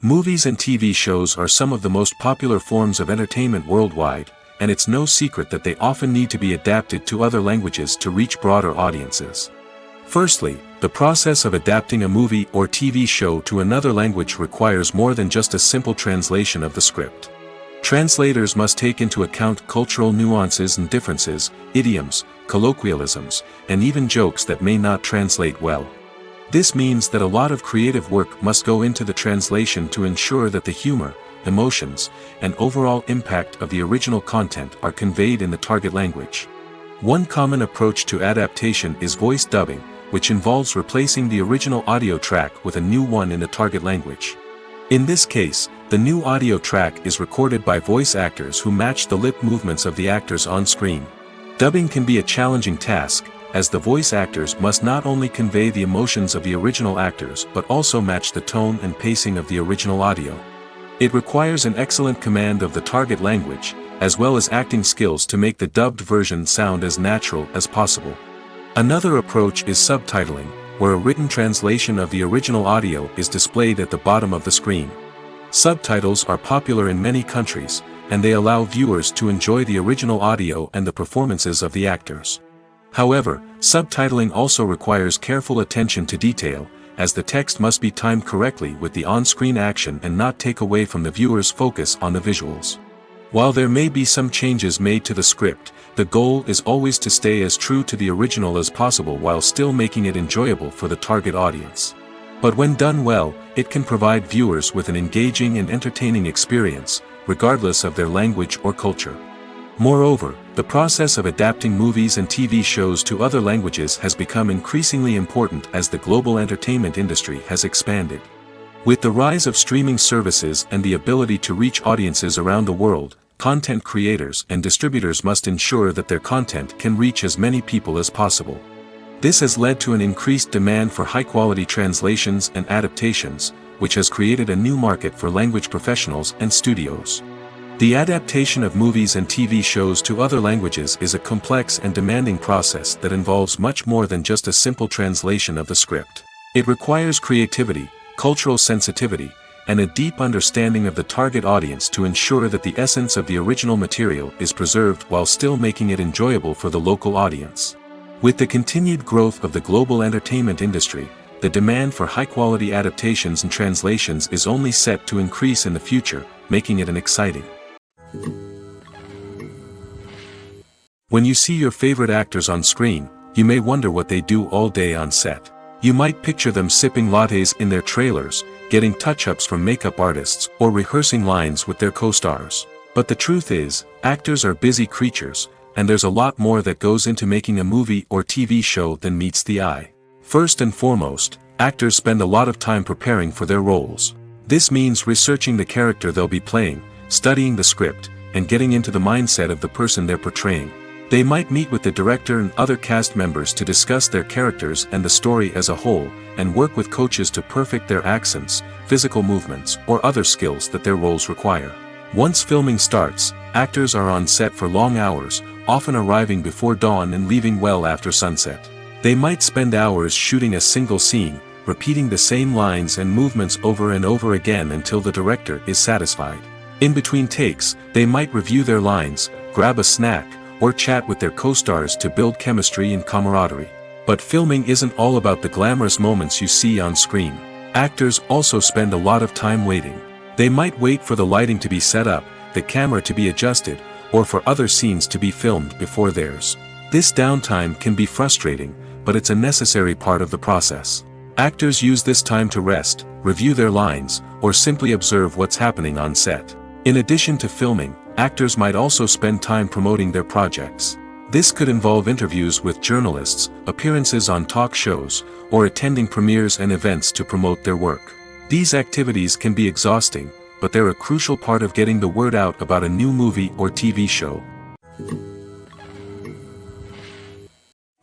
A: Movies and TV shows are some of the most popular forms of entertainment worldwide, and it's no secret that they often need to be adapted to other languages to reach broader audiences. Firstly, the process of adapting a movie or TV show to another language requires more than just a simple translation of the script. Translators must take into account cultural nuances and differences, idioms, colloquialisms, and even jokes that may not translate well. This means that a lot of creative work must go into the translation to ensure that the humor, emotions, and overall impact of the original content are conveyed in the target language. One common approach to adaptation is voice dubbing, which involves replacing the original audio track with a new one in the target language. In this case, the new audio track is recorded by voice actors who match the lip movements of the actors on screen. Dubbing can be a challenging task, as the voice actors must not only convey the emotions of the original actors but also match the tone and pacing of the original audio. It requires an excellent command of the target language, as well as acting skills to make the dubbed version sound as natural as possible. Another approach is subtitling, where a written translation of the original audio is displayed at the bottom of the screen. Subtitles are popular in many countries, and they allow viewers to enjoy the original audio and the performances of the actors. However, subtitling also requires careful attention to detail, as the text must be timed correctly with the on-screen action and not take away from the viewer's focus on the visuals. While there may be some changes made to the script, the goal is always to stay as true to the original as possible while still making it enjoyable for the target audience. But when done well, it can provide viewers with an engaging and entertaining experience, regardless of their language or culture. Moreover, the process of adapting movies and TV shows to other languages has become increasingly important as the global entertainment industry has expanded. With the rise of streaming services and the ability to reach audiences around the world, content creators and distributors must ensure that their content can reach as many people as possible. This has led to an increased demand for high-quality translations and adaptations, which has created a new market for language professionals and studios. The adaptation of movies and TV shows to other languages is a complex and demanding process that involves much more than just a simple translation of the script. It requires creativity, cultural sensitivity, and a deep understanding of the target audience to ensure that the essence of the original material is preserved while still making it enjoyable for the local audience. With the continued growth of the global entertainment industry, the demand for high-quality adaptations and translations is only set to increase in the future, making it an exciting When you see your favorite actors on screen, you may wonder what they do all day on set. You might picture them sipping lattes in their trailers, getting touch-ups from makeup artists, or rehearsing lines with their co-stars. But the truth is, actors are busy creatures, and there's a lot more that goes into making a movie or TV show than meets the eye. First and foremost, actors spend a lot of time preparing for their roles. This means researching the character they'll be playing, studying the script, and getting into the mindset of the person they're portraying. They might meet with the director and other cast members to discuss their characters and the story as a whole, and work with coaches to perfect their accents, physical movements, or other skills that their roles require. Once filming starts, actors are on set for long hours, often arriving before dawn and leaving well after sunset. They might spend hours shooting a single scene, repeating the same lines and movements over and over again until the director is satisfied. In between takes, they might review their lines, grab a snack, or chat with their co-stars to build chemistry and camaraderie. But filming isn't all about the glamorous moments you see on screen. Actors also spend a lot of time waiting. They might wait for the lighting to be set up, the camera to be adjusted, or for other scenes to be filmed before theirs. This downtime can be frustrating, but it's a necessary part of the process. Actors use this time to rest, review their lines, or simply observe what's happening on set. In addition to filming, actors might also spend time promoting their projects. This could involve interviews with journalists, appearances on talk shows, or attending premieres and events to promote their work. These activities can be exhausting, but they're a crucial part of getting the word out about a new movie or TV show.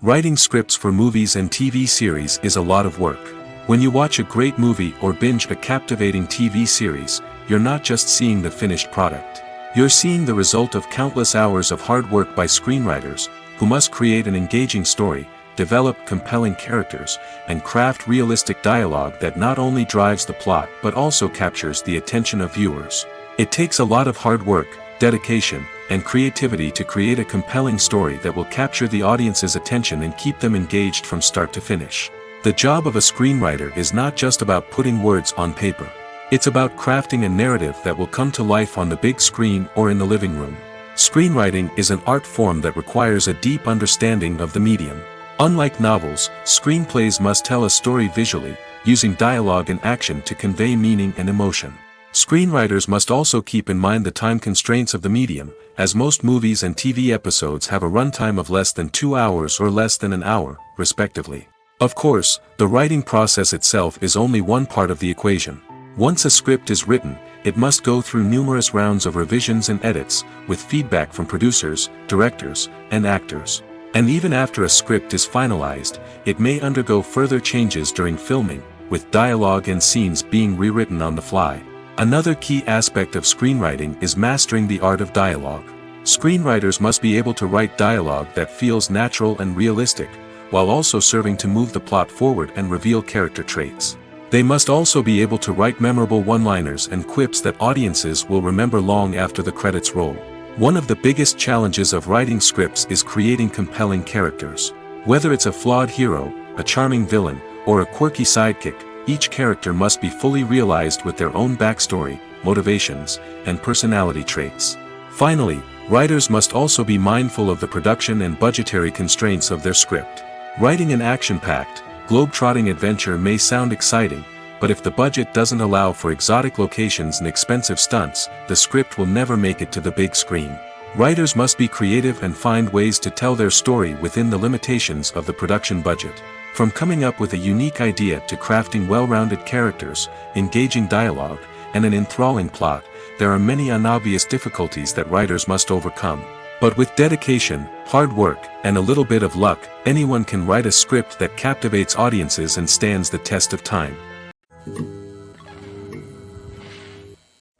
A: Writing scripts for movies and TV series is a lot of work. When you watch a great movie or binge a captivating TV series, you're not just seeing the finished product. You're seeing the result of countless hours of hard work by screenwriters, who must create an engaging story, develop compelling characters, and craft realistic dialogue that not only drives the plot but also captures the attention of viewers. It takes a lot of hard work, dedication, and creativity to create a compelling story that will capture the audience's attention and keep them engaged from start to finish. The job of a screenwriter is not just about putting words on paper. It's about crafting a narrative that will come to life on the big screen or in the living room. Screenwriting is an art form that requires a deep understanding of the medium. Unlike novels, screenplays must tell a story visually, using dialogue and action to convey meaning and emotion. Screenwriters must also keep in mind the time constraints of the medium, as most movies and TV episodes have a runtime of less than 2 hours or less than an hour, respectively. Of course, the writing process itself is only one part of the equation. Once a script is written, it must go through numerous rounds of revisions and edits, with feedback from producers, directors, and actors. And even after a script is finalized, it may undergo further changes during filming, with dialogue and scenes being rewritten on the fly. Another key aspect of screenwriting is mastering the art of dialogue. Screenwriters must be able to write dialogue that feels natural and realistic, while also serving to move the plot forward and reveal character traits. They must also be able to write memorable one-liners and quips that audiences will remember long after the credits roll. One of the biggest challenges of writing scripts is creating compelling characters. Whether it's a flawed hero, a charming villain, or a quirky sidekick, each character must be fully realized with their own backstory, motivations, and personality traits. Finally, writers must also be mindful of the production and budgetary constraints of their script. Writing an action-packed, globe-trotting adventure may sound exciting, but if the budget doesn't allow for exotic locations and expensive stunts, the script will never make it to the big screen. Writers must be creative and find ways to tell their story within the limitations of the production budget. From coming up with a unique idea to crafting well-rounded characters, engaging dialogue, and an enthralling plot, there are many unobvious difficulties that writers must overcome. But with dedication, hard work, and a little bit of luck, anyone can write a script that captivates audiences and stands the test of time.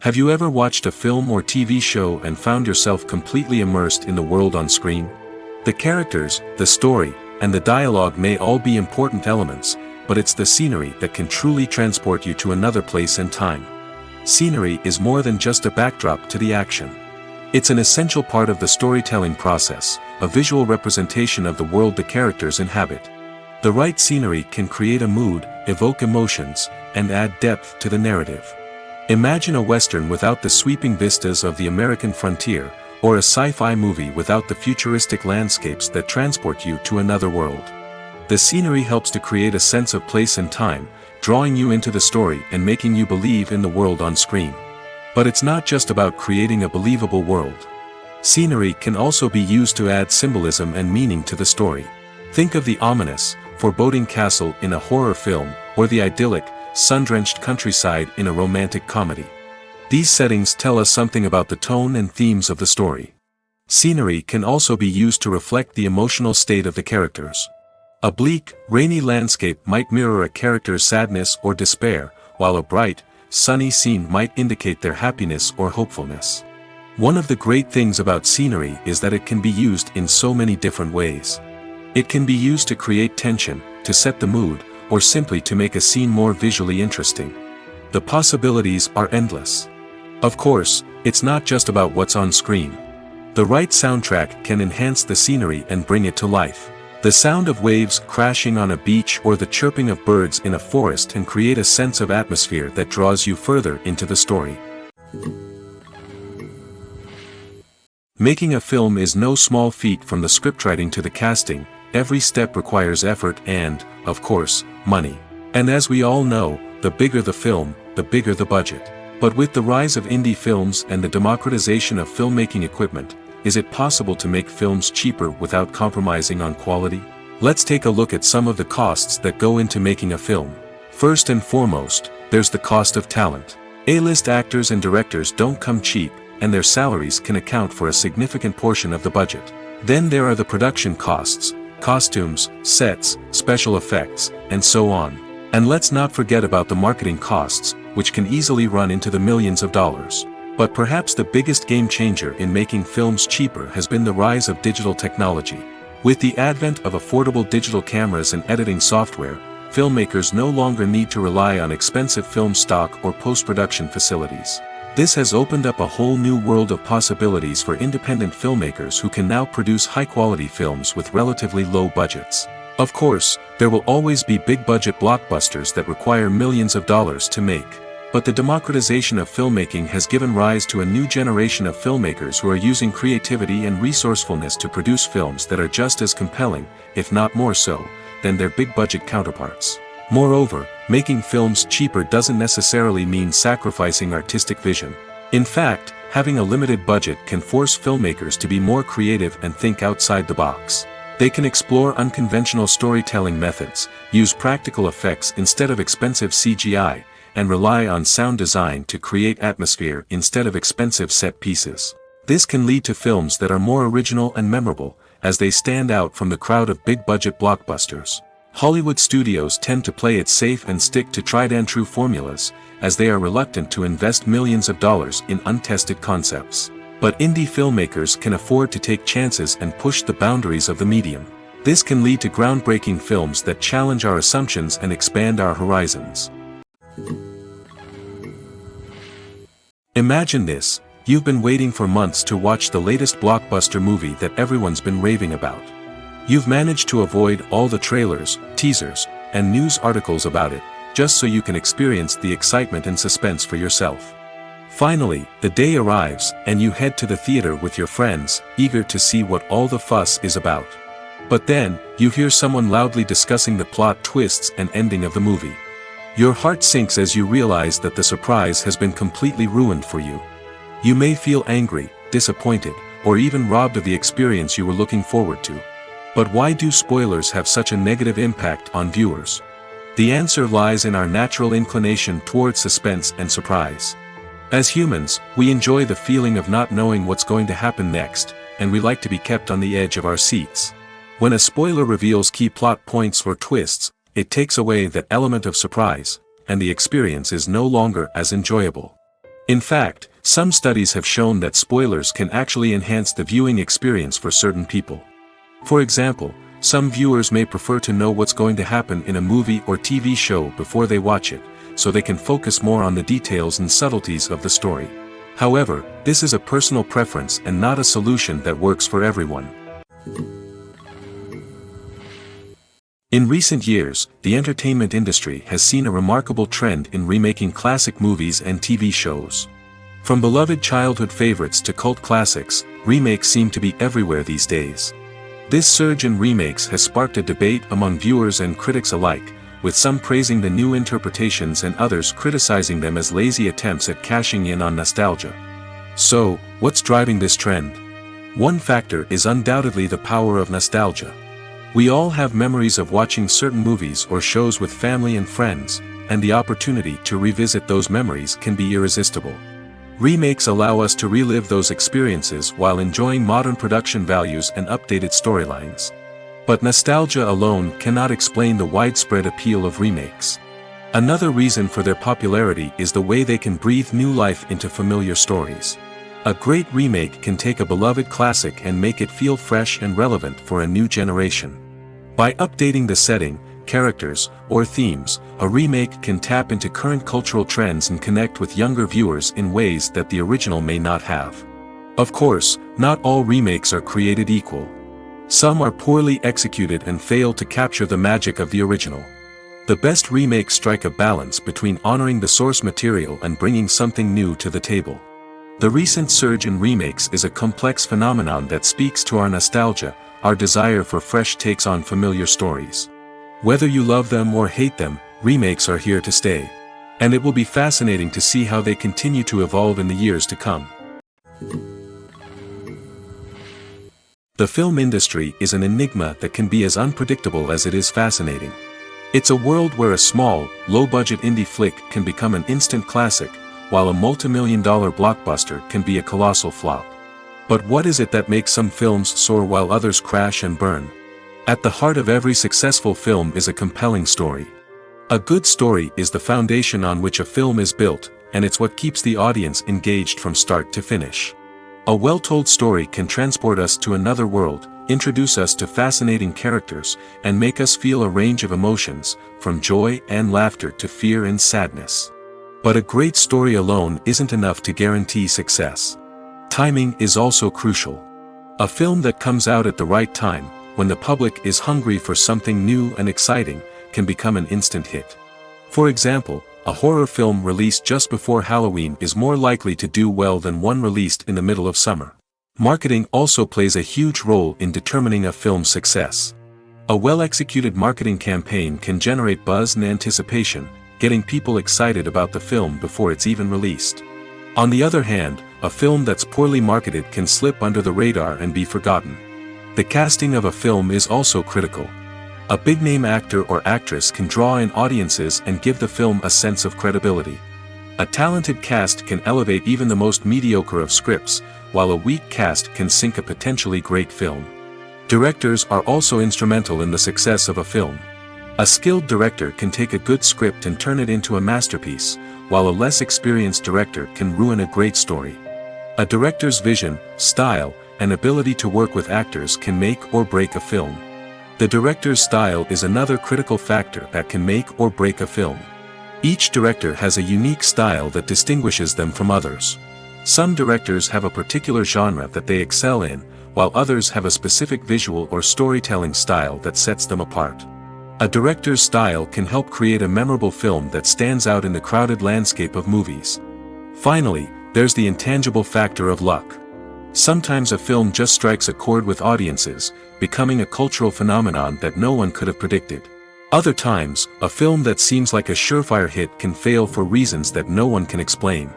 A: Have you ever watched a film or TV show and found yourself completely immersed in the world on screen? The characters, the story, and the dialogue may all be important elements, but it's the scenery that can truly transport you to another place and time. Scenery is more than just a backdrop to the action. It's an essential part of the storytelling process, a visual representation of the world the characters inhabit. The right scenery can create a mood, evoke emotions, and add depth to the narrative. Imagine a western without the sweeping vistas of the American frontier, or a sci-fi movie without the futuristic landscapes that transport you to another world. The scenery helps to create a sense of place and time, drawing you into the story and making you believe in the world on screen. But it's not just about creating a believable world. Scenery can also be used to add symbolism and meaning to the story. Think of the ominous, foreboding castle in a horror film, or the idyllic, sun-drenched countryside in a romantic comedy. These settings tell us something about the tone and themes of the story. Scenery can also be used to reflect the emotional state of the characters. A bleak, rainy landscape might mirror a character's sadness or despair, while a bright, sunny scene might indicate their happiness or hopefulness. One of the great things about scenery is that it can be used in so many different ways. It can be used to create tension, to set the mood, or simply to make a scene more visually interesting. The possibilities are endless. Of course, it's not just about what's on screen. The right soundtrack can enhance the scenery and bring it to life. The sound of waves crashing on a beach or the chirping of birds in a forest can create a sense of atmosphere that draws you further into the story. Making a film is no small feat. From the scriptwriting to the casting, every step requires effort and, of course, money. And as we all know, the bigger the film, the bigger the budget. But with the rise of indie films and the democratization of filmmaking equipment, is it possible to make films cheaper without compromising on quality? Let's take a look at some of the costs that go into making a film. First and foremost, there's the cost of talent. A-list actors and directors don't come cheap, and their salaries can account for a significant portion of the budget. Then there are the production costs, costumes, sets, special effects, and so on. And let's not forget about the marketing costs, which can easily run into the millions of dollars. But perhaps the biggest game changer in making films cheaper has been the rise of digital technology. With the advent of affordable digital cameras and editing software, filmmakers no longer need to rely on expensive film stock or post-production facilities. This has opened up a whole new world of possibilities for independent filmmakers who can now produce high-quality films with relatively low budgets. Of course, there will always be big-budget blockbusters that require millions of dollars to make. But the democratization of filmmaking has given rise to a new generation of filmmakers who are using creativity and resourcefulness to produce films that are just as compelling, if not more so, than their big-budget counterparts. Moreover, making films cheaper doesn't necessarily mean sacrificing artistic vision. In fact, having a limited budget can force filmmakers to be more creative and think outside the box. They can explore unconventional storytelling methods, use practical effects instead of expensive CGI, and rely on sound design to create atmosphere instead of expensive set pieces. This can lead to films that are more original and memorable, as they stand out from the crowd of big-budget blockbusters. Hollywood studios tend to play it safe and stick to tried-and-true formulas, as they are reluctant to invest millions of dollars in untested concepts. But indie filmmakers can afford to take chances and push the boundaries of the medium. This can lead to groundbreaking films that challenge our assumptions and expand our horizons. Imagine this: you've been waiting for months to watch the latest blockbuster movie that everyone's been raving about. You've managed to avoid all the trailers, teasers, and news articles about it, just so you can experience the excitement and suspense for yourself. Finally, the day arrives, and you head to the theater with your friends, eager to see what all the fuss is about. But then, you hear someone loudly discussing the plot twists and ending of the movie. Your heart sinks as you realize that the surprise has been completely ruined for you. You may feel angry, disappointed, or even robbed of the experience you were looking forward to. But why do spoilers have such a negative impact on viewers? The answer lies in our natural inclination toward suspense and surprise. As humans, we enjoy the feeling of not knowing what's going to happen next, and we like to be kept on the edge of our seats. When a spoiler reveals key plot points or twists, it takes away that element of surprise, and the experience is no longer as enjoyable. In fact, some studies have shown that spoilers can actually enhance the viewing experience for certain people. For example, some viewers may prefer to know what's going to happen in a movie or TV show before they watch it, so they can focus more on the details and subtleties of the story. However, this is a personal preference and not a solution that works for everyone. In recent years, the entertainment industry has seen a remarkable trend in remaking classic movies and TV shows. From beloved childhood favorites to cult classics, remakes seem to be everywhere these days. This surge in remakes has sparked a debate among viewers and critics alike, with some praising the new interpretations and others criticizing them as lazy attempts at cashing in on nostalgia. So, what's driving this trend? One factor is undoubtedly the power of nostalgia. We all have memories of watching certain movies or shows with family and friends, and the opportunity to revisit those memories can be irresistible. Remakes allow us to relive those experiences while enjoying modern production values and updated storylines. But nostalgia alone cannot explain the widespread appeal of remakes. Another reason for their popularity is the way they can breathe new life into familiar stories. A great remake can take a beloved classic and make it feel fresh and relevant for a new generation. By updating the setting, characters, or themes, a remake can tap into current cultural trends and connect with younger viewers in ways that the original may not have. Of course, not all remakes are created equal. Some are poorly executed and fail to capture the magic of the original. The best remakes strike a balance between honoring the source material and bringing something new to the table. The recent surge in remakes is a complex phenomenon that speaks to our nostalgia, our desire for fresh takes on familiar stories. Whether you love them or hate them, remakes are here to stay. And it will be fascinating to see how they continue to evolve in the years to come. The film industry is an enigma that can be as unpredictable as it is fascinating. It's a world where a small, low-budget indie flick can become an instant classic, while a multi-million-dollar blockbuster can be a colossal flop. But what is it that makes some films soar while others crash and burn? At the heart of every successful film is a compelling story. A good story is the foundation on which a film is built, and it's what keeps the audience engaged from start to finish. A well-told story can transport us to another world, introduce us to fascinating characters, and make us feel a range of emotions, from joy and laughter to fear and sadness. But a great story alone isn't enough to guarantee success. Timing is also crucial. A film that comes out at the right time, when the public is hungry for something new and exciting, can become an instant hit. For example, a horror film released just before Halloween is more likely to do well than one released in the middle of summer. Marketing also plays a huge role in determining a film's success. A well-executed marketing campaign can generate buzz and anticipation, getting people excited about the film before it's even released. On the other hand, a film that's poorly marketed can slip under the radar and be forgotten. The casting of a film is also critical. A big-name actor or actress can draw in audiences and give the film a sense of credibility. A talented cast can elevate even the most mediocre of scripts, while a weak cast can sink a potentially great film. Directors are also instrumental in the success of a film. A skilled director can take a good script and turn it into a masterpiece, while a less experienced director can ruin a great story. A director's vision, style, and ability to work with actors can make or break a film. The director's style is another critical factor that can make or break a film. Each director has a unique style that distinguishes them from others. Some directors have a particular genre that they excel in, while others have a specific visual or storytelling style that sets them apart. A director's style can help create a memorable film that stands out in the crowded landscape of movies. Finally, there's the intangible factor of luck. Sometimes a film just strikes a chord with audiences, becoming a cultural phenomenon that no one could have predicted. Other times, a film that seems like a surefire hit can fail for reasons that no one can explain.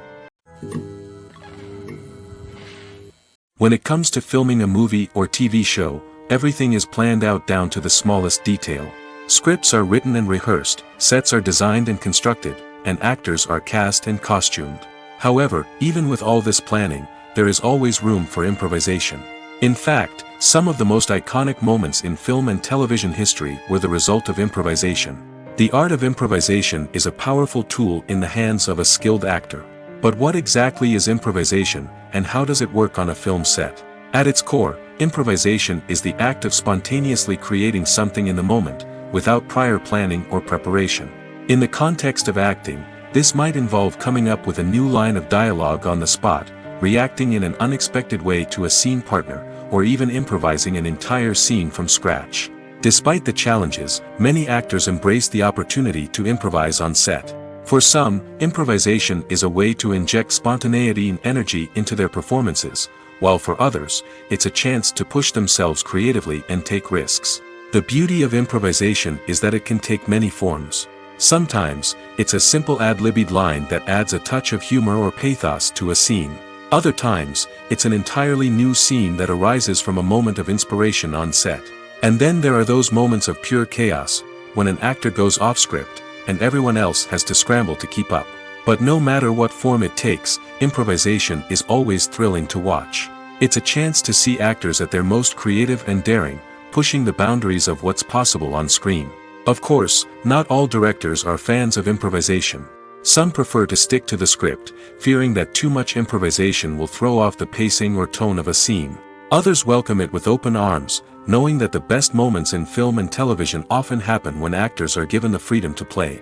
A: When it comes to filming a movie or TV show, everything is planned out down to the smallest detail. Scripts are written and rehearsed, sets are designed and constructed, and actors are cast and costumed. However, even with all this planning, there is always room for improvisation. In fact, some of the most iconic moments in film and television history were the result of improvisation. The art of improvisation is a powerful tool in the hands of a skilled actor. But what exactly is improvisation, and how does it work on a film set? At its core, improvisation is the act of spontaneously creating something in the moment, without prior planning or preparation. In the context of acting, this might involve coming up with a new line of dialogue on the spot, reacting in an unexpected way to a scene partner, or even improvising an entire scene from scratch. Despite the challenges, many actors embrace the opportunity to improvise on set. For some, improvisation is a way to inject spontaneity and energy into their performances, while for others, it's a chance to push themselves creatively and take risks. The beauty of improvisation is that it can take many forms. Sometimes, it's a simple ad-libbed line that adds a touch of humor or pathos to a scene. Other times, it's an entirely new scene that arises from a moment of inspiration on set. And then there are those moments of pure chaos, when an actor goes off script, and everyone else has to scramble to keep up. But no matter what form it takes, improvisation is always thrilling to watch. It's a chance to see actors at their most creative and daring, pushing the boundaries of what's possible on screen. Of course, not all directors are fans of improvisation. Some prefer to stick to the script, fearing that too much improvisation will throw off the pacing or tone of a scene. Others welcome it with open arms, knowing that the best moments in film and television often happen when actors are given the freedom to play.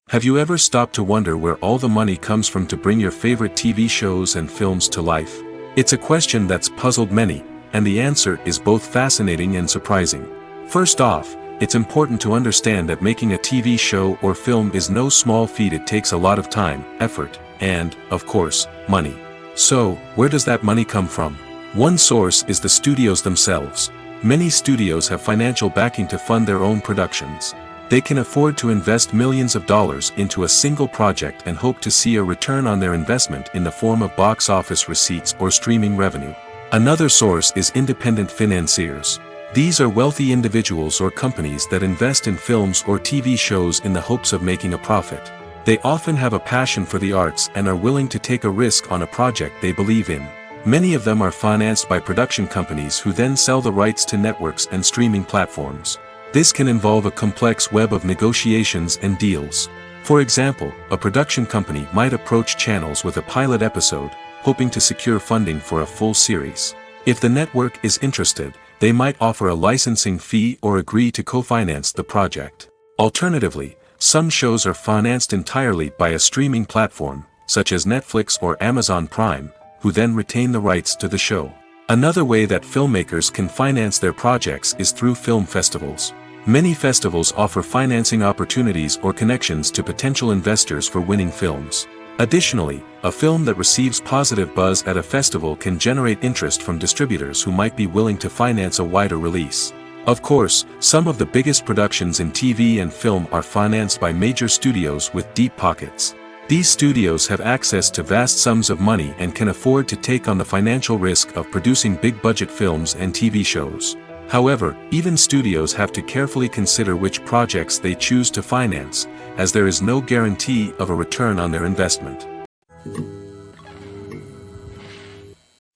A: Have you ever stopped to wonder where all the money comes from to bring your favorite TV shows and films to life? It's a question that's puzzled many, and the answer is both fascinating and surprising. First off, it's important to understand that making a TV show or film is no small feat. It takes a lot of time, effort, and, of course, money. So, where does that money come from? One source is the studios themselves. Many studios have financial backing to fund their own productions. They can afford to invest millions of dollars into a single project and hope to see a return on their investment in the form of box office receipts or streaming revenue. Another source is independent financiers. These are wealthy individuals or companies that invest in films or TV shows in the hopes of making a profit. They often have a passion for the arts and are willing to take a risk on a project they believe in. Many of them are financed by production companies who then sell the rights to networks and streaming platforms. This can involve a complex web of negotiations and deals. For example, a production company might approach channels with a pilot episode, hoping to secure funding for a full series. If the network is interested, they might offer a licensing fee or agree to co-finance the project. Alternatively, some shows are financed entirely by a streaming platform, such as Netflix or Amazon Prime, who then retain the rights to the show. Another way that filmmakers can finance their projects is through film festivals. Many festivals offer financing opportunities or connections to potential investors for winning films. Additionally, a film that receives positive buzz at a festival can generate interest from distributors who might be willing to finance a wider release. Of course, some of the biggest productions in TV and film are financed by major studios with deep pockets. These studios have access to vast sums of money and can afford to take on the financial risk of producing big-budget films and TV shows. However, even studios have to carefully consider which projects they choose to finance, as there is no guarantee of a return on their investment.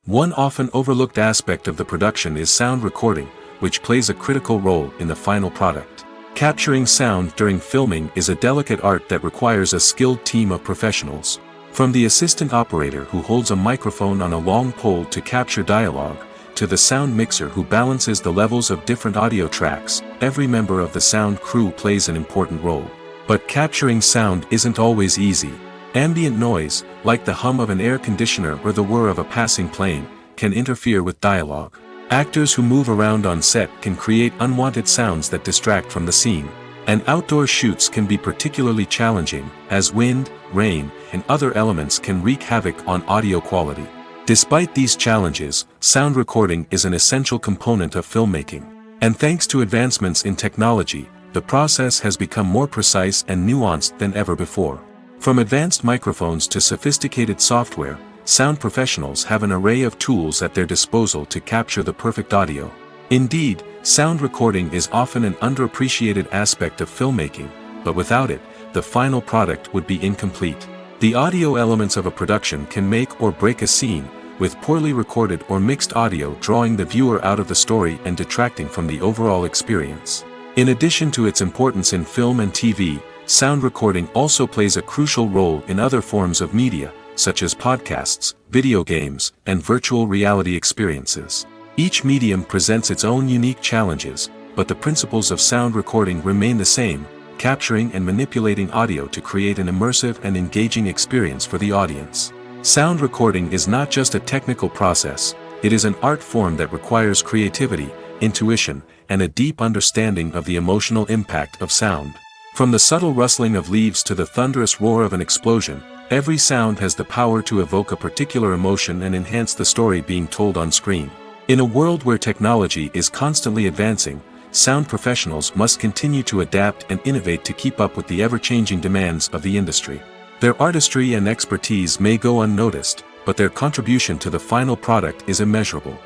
A: One often overlooked aspect of the production is sound recording, which plays a critical role in the final product. Capturing sound during filming is a delicate art that requires a skilled team of professionals. From the assistant operator who holds a microphone on a long pole to capture dialogue, to the sound mixer who balances the levels of different audio tracks, every member of the sound crew plays an important role. But capturing sound isn't always easy. Ambient noise, like the hum of an air conditioner or the whir of a passing plane, can interfere with dialogue. Actors who move around on set can create unwanted sounds that distract from the scene. And outdoor shoots can be particularly challenging, as wind, rain, and other elements can wreak havoc on audio quality. Despite these challenges, sound recording is an essential component of filmmaking. And thanks to advancements in technology, the process has become more precise and nuanced than ever before. From advanced microphones to sophisticated software, sound professionals have an array of tools at their disposal to capture the perfect audio. Indeed, sound recording is often an underappreciated aspect of filmmaking, but without it, the final product would be incomplete. The audio elements of a production can make or break a scene, with poorly recorded or mixed audio drawing the viewer out of the story and detracting from the overall experience. In addition to its importance in film and TV, sound recording also plays a crucial role in other forms of media, such as podcasts, video games, and virtual reality experiences. Each medium presents its own unique challenges, but the principles of sound recording remain the same, capturing and manipulating audio to create an immersive and engaging experience for the audience. Sound recording is not just a technical process, it is an art form that requires creativity, intuition, and a deep understanding of the emotional impact of sound. From the subtle rustling of leaves to the thunderous roar of an explosion, Every sound has the power to evoke a particular emotion and enhance the story being told on screen. In a world where technology is constantly advancing, sound professionals must continue to adapt and innovate to keep up with the ever-changing demands of the industry. Their artistry and expertise may go unnoticed, but their contribution to the final product is immeasurable.